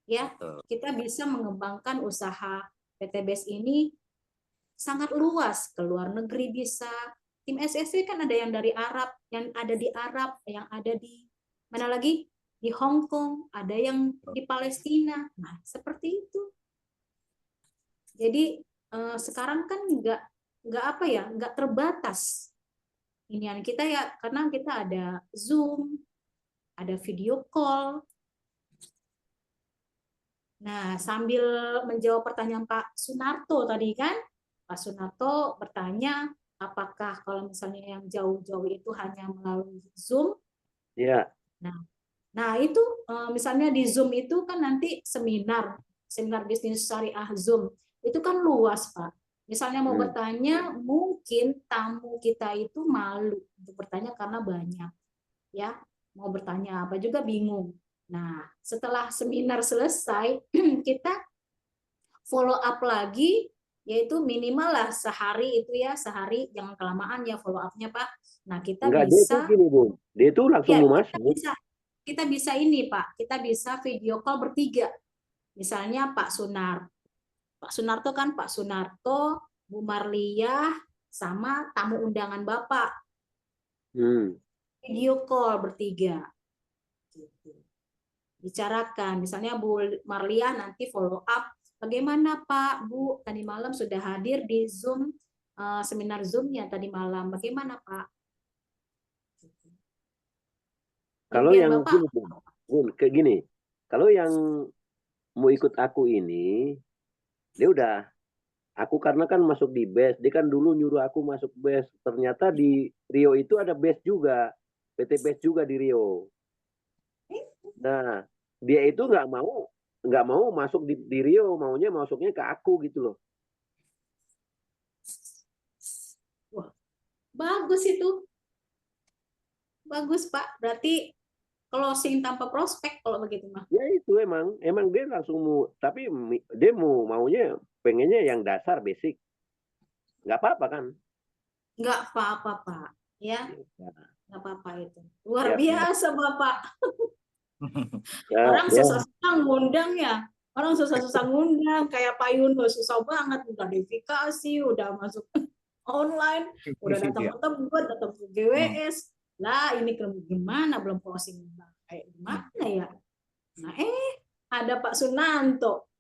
ya. Kita bisa mengembangkan usaha PT BES ini sangat luas, ke luar negeri bisa. Tim SSW kan ada yang dari Arab, yang ada di Arab, yang ada di mana lagi? Di Hong Kong, ada yang di Palestina. Nah, seperti itu. Jadi sekarang kan nggak apa ya, nggak terbatas inian kita ya, karena kita ada Zoom, ada video call. Nah, sambil menjawab pertanyaan Pak Sunarto tadi kan, Pak Sunarto bertanya apakah kalau misalnya yang jauh-jauh itu hanya melalui Zoom? Iya. Nah itu misalnya di Zoom itu kan nanti seminar bisnis syariah Zoom itu kan luas, Pak. Misalnya mau bertanya, mungkin tamu kita itu malu untuk bertanya karena banyak, ya. Mau bertanya apa juga bingung. Nah, setelah seminar selesai, kita follow up lagi, yaitu minimal lah sehari itu ya, sehari, jangan kelamaan ya follow up-nya, Pak. Nah, kita Enggak, bisa... dia tuh gini, Bu. Dia tuh langsung mau masuk. Kita bisa ini, Pak. Kita bisa video call bertiga. Misalnya Pak Sunarto kan Pak Sunarto, Bu Marliah, sama tamu undangan Bapak. Video call bertiga. Bicarakan, misalnya Bu Marliah nanti follow up, bagaimana Pak, Bu, tadi malam sudah hadir di Zoom, seminar Zoom-nya tadi malam, bagaimana Pak? Kalau Biar yang Bapak, gini, Bun, kayak gini, kalau yang mau ikut aku ini, dia udah, aku karena kan masuk di BES, dia kan dulu nyuruh aku masuk BES, ternyata di Rio itu ada BES juga, PT BES juga di Rio. Nah, dia itu nggak mau masuk di Rio, maunya masuknya ke aku gitu loh. wah, bagus itu. Bagus Pak, berarti closing tanpa prospek kalau begitu mah. Ya itu emang dia langsung mau, tapi dia maunya pengennya yang dasar basic. Nggak apa-apa kan? Nggak apa-apa Pak, ya. Nggak apa-apa itu. Luar Ya, biasa Bapak. ya, Orang ya. susah-susah ngundang ya. Orang susah-susah ngundang, kayak Pak Yunus susah banget, udah verifikasi, udah masuk online, udah datang ke tempat, datang ke GWS. Lah ini gimana belum closing, kayak gimana ya? Nah ada Pak Sunanto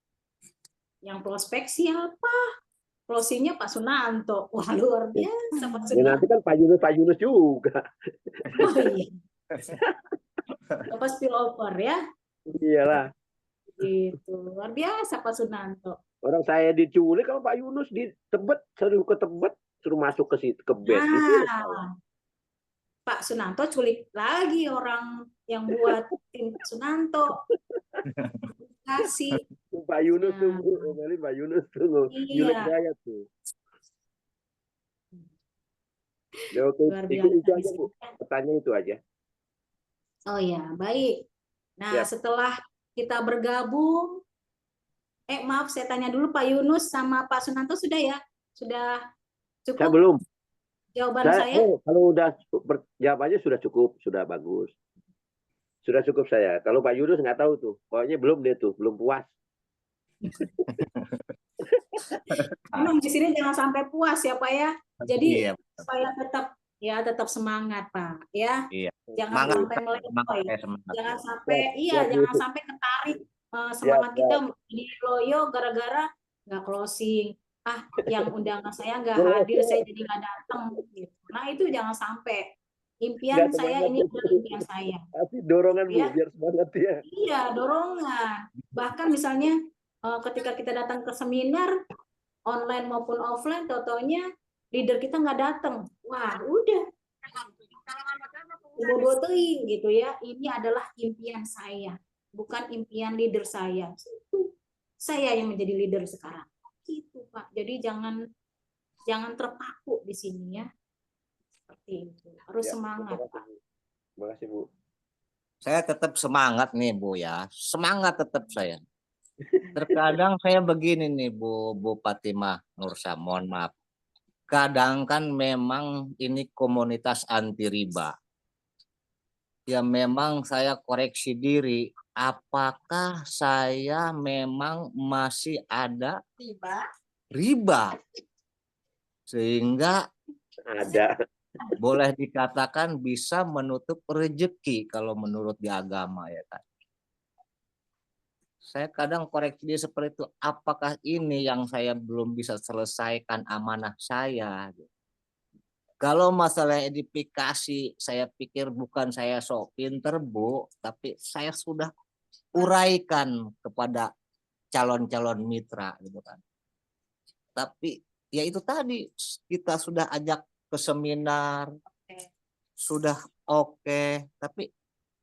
yang prospek siapa, closingnya Pak Sunanto. Wah luar biasa Pak Sunanto. Ya, nanti kan Pak Yunus juga. Oh iya. Apa spillover ya? Iyalah. Gitu luar biasa Pak Sunanto. Orang saya diculik, kalau Pak Yunus di Tebet, suruh masuk ke situ, ke BES. Pak Sunanto culik lagi orang yang buat tim Pak Sunanto. Kasih. Pak Yunus tunggu, Pak Yunus tunggu. Nyulik saya tuh. Ya, oke, itu aja Bu. Pertanyaan itu aja. Oh ya, baik. Nah, setelah kita bergabung, maaf saya tanya dulu Pak Yunus sama Pak Sunanto sudah ya? Sudah cukup? Saya belum. Jawaban saya? Kalau udah jawabannya sudah cukup, sudah bagus. Sudah cukup saya. Kalau Pak Yunus nggak tahu tuh. Pokoknya belum dia tuh, belum puas. Memang di sini jangan sampai puas ya Pak ya. Jadi supaya tetap semangat Pak ya. Jangan sampai melenceng. Jangan sampai jangan sampai ketarik semangat kita di loyo gara-gara nggak closing. Yang undangan saya nggak hadir, saya jadi nggak datang gitu. Nah itu jangan sampai. Impian saya ini adalah impian saya. Tapi dorongan Bu, biar semangat ya. Iya dorongan. Bahkan misalnya ketika kita datang ke seminar online maupun offline, totalnya leader kita nggak datang. Wah udah. Bobotoin gitu ya. Ini adalah impian saya, bukan impian leader saya. Saya yang menjadi leader sekarang. Gitu Pak. Jadi jangan terpaku di sini ya. Seperti itu. Harus semangat Pak. Terima kasih Bu. Saya tetap semangat nih Bu ya. Semangat tetap saya. Terkadang saya begini nih Bu Fatimah Nursa, mohon maaf. Kadang kan memang ini komunitas anti riba. Ya memang saya koreksi diri, apakah saya memang masih ada riba sehingga Ada. boleh dikatakan bisa menutup rezeki kalau menurut di agama ya kan. Saya kadang koreksi dia seperti itu, apakah ini yang saya belum bisa selesaikan amanah saya? Kalau masalah edifikasi, saya pikir bukan saya sok pinter, Bu, tapi saya sudah uraikan kepada calon-calon mitra gitu kan. Tapi ya itu tadi, kita sudah ajak ke seminar, sudah oke, tapi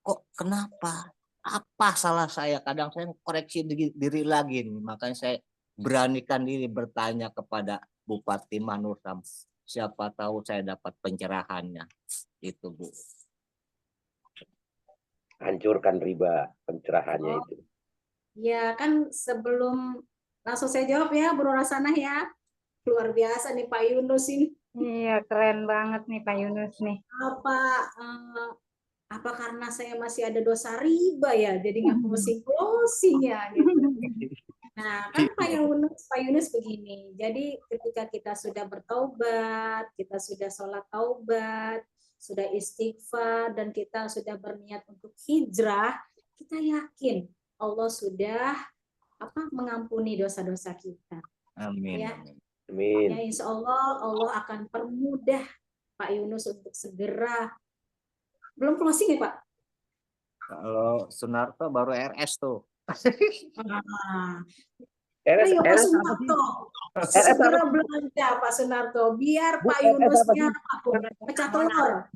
kok kenapa? Apa salah saya? Kadang saya koreksi diri lagi nih. Makanya saya beranikan diri bertanya kepada Bupati Manusam. Siapa tahu saya dapat pencerahannya. Itu, Bu. Hancurkan riba, pencerahannya itu. Ya kan sebelum langsung saya jawab ya, Bro Rasanah ya. Luar biasa nih Pak Yunus ini. Iya, keren banget nih Pak Yunus nih. Apa karena saya masih ada dosa riba ya, jadi nggak closing ya gitu. Nah kan Pak Yunus begini, jadi ketika kita sudah bertaubat, kita sudah sholat taubat, sudah istighfar, dan kita sudah berniat untuk hijrah, kita yakin Allah sudah mengampuni dosa-dosa kita. Amin. Ya. Amin. Ya, insya Allah akan permudah Pak Yunus untuk segera. Belum closing ya Pak? Kalau Sunarto baru RS tuh. RS Pak Sunarto, segera belanja Pak Sunarto, biar Pak Yunusnya pecah telur.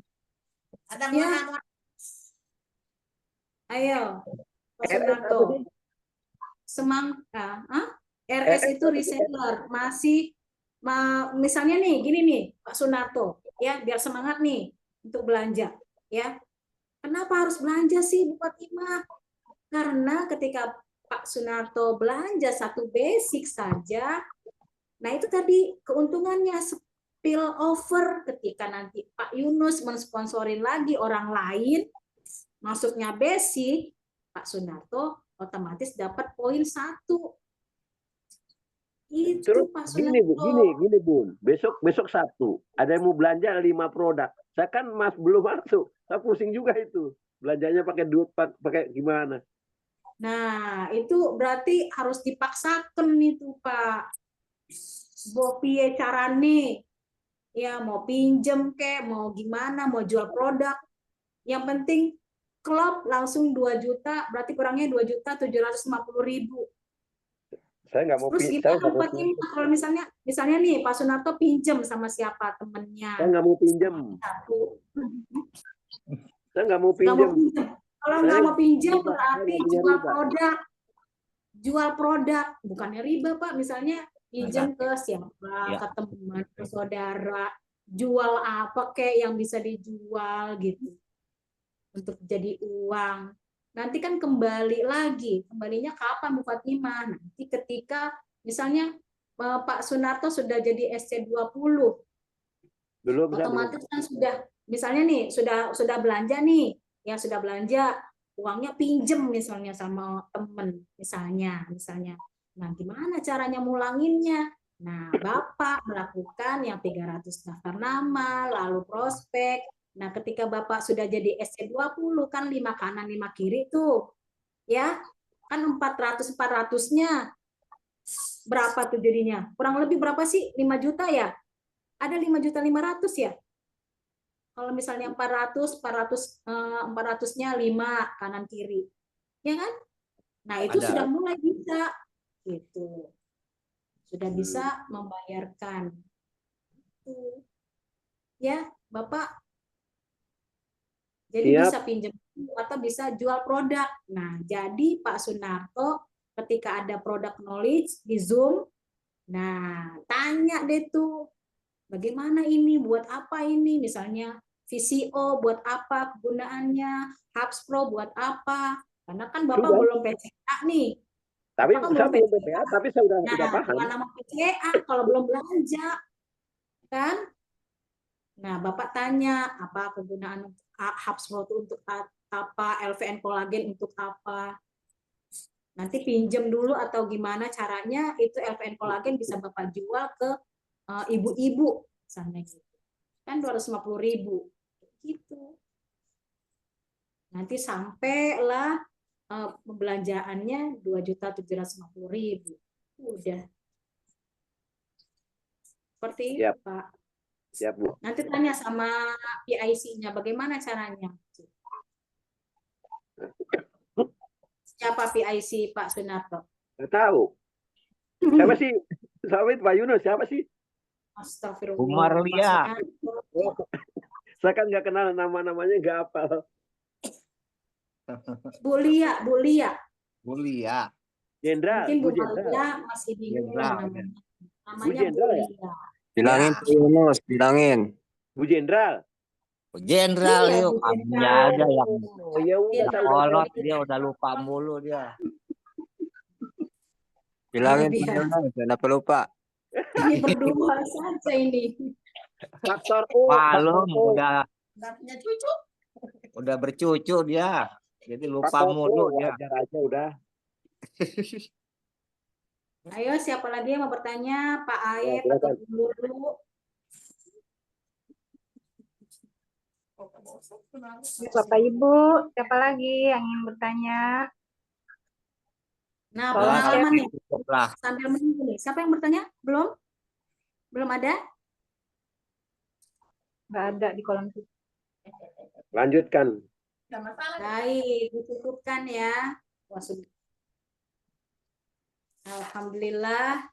Ya. Ayo, Pak Sunarto. Semangka, RS itu reseller, masih misalnya nih, gini nih Pak Sunarto, ya biar semangat nih untuk belanja, ya. Kenapa harus belanja sih Bu Fatimah? Karena ketika Pak Sunarto belanja satu basic saja, nah itu tadi keuntungannya spill over ketika nanti Pak Yunus mensponsorin lagi orang lain, masuknya basic, Pak Sunarto otomatis dapat poin 1. Itu Terus Pak gini Sunarto. Bun, besok Sabtu ada yang mau belanja 5 produk. Saya kan belum masuk, saya pusing juga itu. Belanjanya pakai duit, pakai gimana? Nah, itu berarti harus dipaksakan itu Pak. Bopie carane, ya mau pinjem kek, mau gimana, mau jual produk. Yang penting klub langsung 2 juta, berarti kurangnya 2.750.000. Saya nggak mau Terus gimana Pak Timah kalau misalnya nih Pak Sunarto pinjem sama siapa temennya? Saya nggak mau pinjem. Saya nggak mau pinjem. Kalau nggak mau pinjam berarti jual produk, bukannya riba Pak. Misalnya pinjam ke siapa, ke teman, ke saudara, jual apa kayak yang bisa dijual gitu untuk jadi uang. Nanti kan kembali lagi, kembalinya kapan Bu Fatimah? Nanti ketika misalnya Pak Sunarto sudah jadi SC20, otomatis kan sudah, misalnya nih sudah belanja nih, ya sudah belanja, uangnya pinjem misalnya sama temen, misalnya. Nah, gimana caranya mulanginnya? Nah, Bapak melakukan yang 300 daftar nama, lalu prospek. Nah, ketika Bapak sudah jadi SC20 kan 5 kanan 5 kiri tuh. Ya. Kan 400-400-nya berapa tuh jadinya? Kurang lebih berapa sih? 5 juta ya? Ada 5.500.000 ya? Kalau misalnya 400-nya 5 kanan kiri. Ya kan? Nah, itu sudah mulai bisa gitu. Sudah bisa membayarkan. Ya, Bapak. Jadi bisa pinjam atau bisa jual produk. Nah, jadi Pak Sunarto ketika ada produk knowledge di Zoom, nah tanya deh tuh, bagaimana ini, buat apa ini, misalnya VCO buat apa kegunaannya, HubSpot buat apa, karena kan Bapak belum PCA nih. Tapi saya belum PCA, tapi saya udah paham. Nah, nama PCA kalau belum belanja, kan? Nah, Bapak tanya apa kegunaan HubSpot untuk apa, LVN kolagen untuk apa. Nanti pinjem dulu atau gimana caranya itu LVN kolagen bisa Bapak jual ke ibu-ibu misalnya gitu. Kan 250.000 gitu. Nanti sampailah pembelanjaannya 2.750.000. Udah. Seperti itu, Siap. Pak. Siap, Bu. Nanti tanya sama PIC-nya bagaimana caranya. Siapa PIC Pak Sunarto? Nggak tahu. Siapa sih? Sawit Pak Yunus, siapa sih? Astagfirullah. Umar Pak Lia. Sunarto. Saya kan nggak kenal nama-namanya, nggak hafal. Bu Lia, Bu Lia. Bu Lia. Jenderal, Mungkin Bu Bu Jenderal. Maria masih bingung Jenderal, namanya. Bu Namanya Bu Jenderal ya? Lia. Bilangin Ya. Pak Yunus, bilangin. Bu Jenderal. Bu Jenderal Iya, yuk, Bu kamunya Jenderal. aja yang Oh ya udah, saya udah kolot, tahu. dia udah lupa mulu dia. Bilangin Luar Pak biasa. Yunus, kenapa lupa? Ini berdua saja ini. Faktor U. Malum Faktor U. udah bercucu dia. Jadi lupa Faktor mulu U. dia. Wajar aja udah. Ayo, siapa lagi yang mau bertanya? Pak Aep Ya, atau silakan. Bu Lulu? Bapak Ibu, siapa lagi yang ingin bertanya? Nah, Tolong pengalaman nih. Cukuplah. Sambil menunggu nih. Siapa yang bertanya? Belum? Belum ada? Nggak ada di kolom chat. Lanjutkan. Baik, dicukupkan ya. Wah, sudah. Alhamdulillah.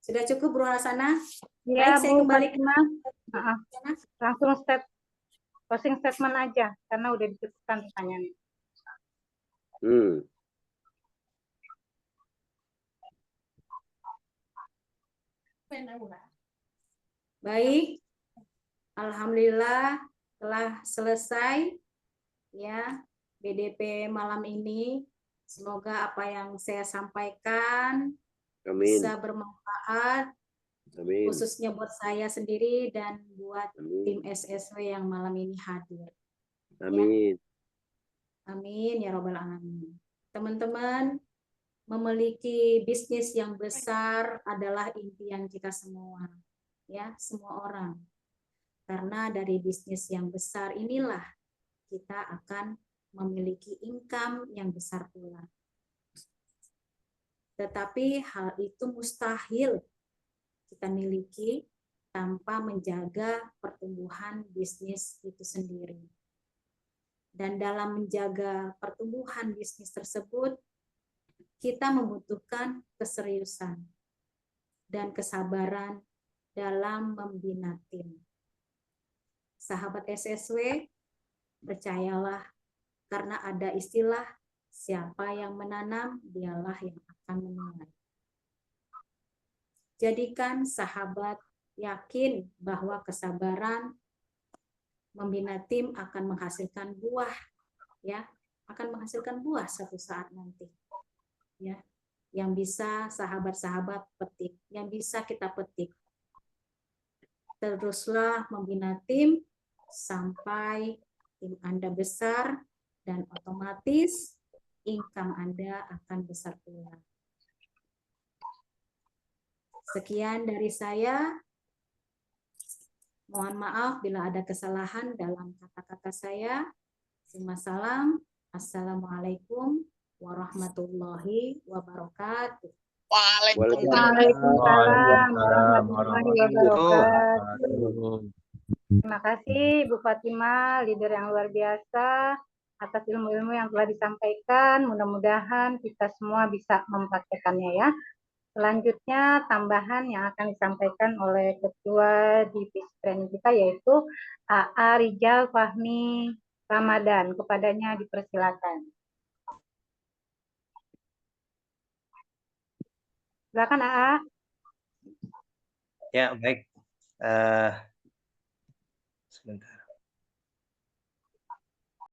Sudah cukup, Bro Hasanah? Ya, Baik, saya Bu kembali ke Fatimah. Langsung closing statement aja, karena udah dicukupkan pertanyaannya. Baik. Alhamdulillah telah selesai ya BDP malam ini. Semoga apa yang saya sampaikan Amin. bisa bermanfaat Amin. khususnya buat saya sendiri dan buat Amin. tim SSW yang malam ini hadir. Amin. Amin ya robbal alamin. Teman-teman, memiliki bisnis yang besar adalah impian kita semua, ya, semua orang. Karena dari bisnis yang besar inilah kita akan memiliki income yang besar pula. Tetapi hal itu mustahil kita miliki tanpa menjaga pertumbuhan bisnis itu sendiri. Dan dalam menjaga pertumbuhan bisnis tersebut, kita membutuhkan keseriusan dan kesabaran dalam membina tim. Sahabat SSW, percayalah karena ada istilah siapa yang menanam, dialah yang akan menuai. Jadikan sahabat yakin bahwa kesabaran membina tim akan menghasilkan buah, ya, akan menghasilkan buah suatu saat nanti. Ya, yang bisa sahabat-sahabat petik, yang bisa kita petik. Teruslah membina tim sampai tim Anda besar dan otomatis income Anda akan besar pula. Sekian dari saya. Mohon maaf bila ada kesalahan dalam kata-kata saya. Wassalam. Assalamualaikum warahmatullahi wabarakatuh. Waalaikumsalam warahmatullahi wabarakatuh. Terima kasih Bu Fatimah, leader yang luar biasa, atas ilmu-ilmu yang telah disampaikan. Mudah-mudahan kita semua bisa mempraktekannya ya. Selanjutnya tambahan yang akan disampaikan oleh Ketua Divisi Training kita yaitu AA Rijal Fahmi Ramadan. Kepadanya dipersilakan. Silakan AA. Ya, baik. Sebentar.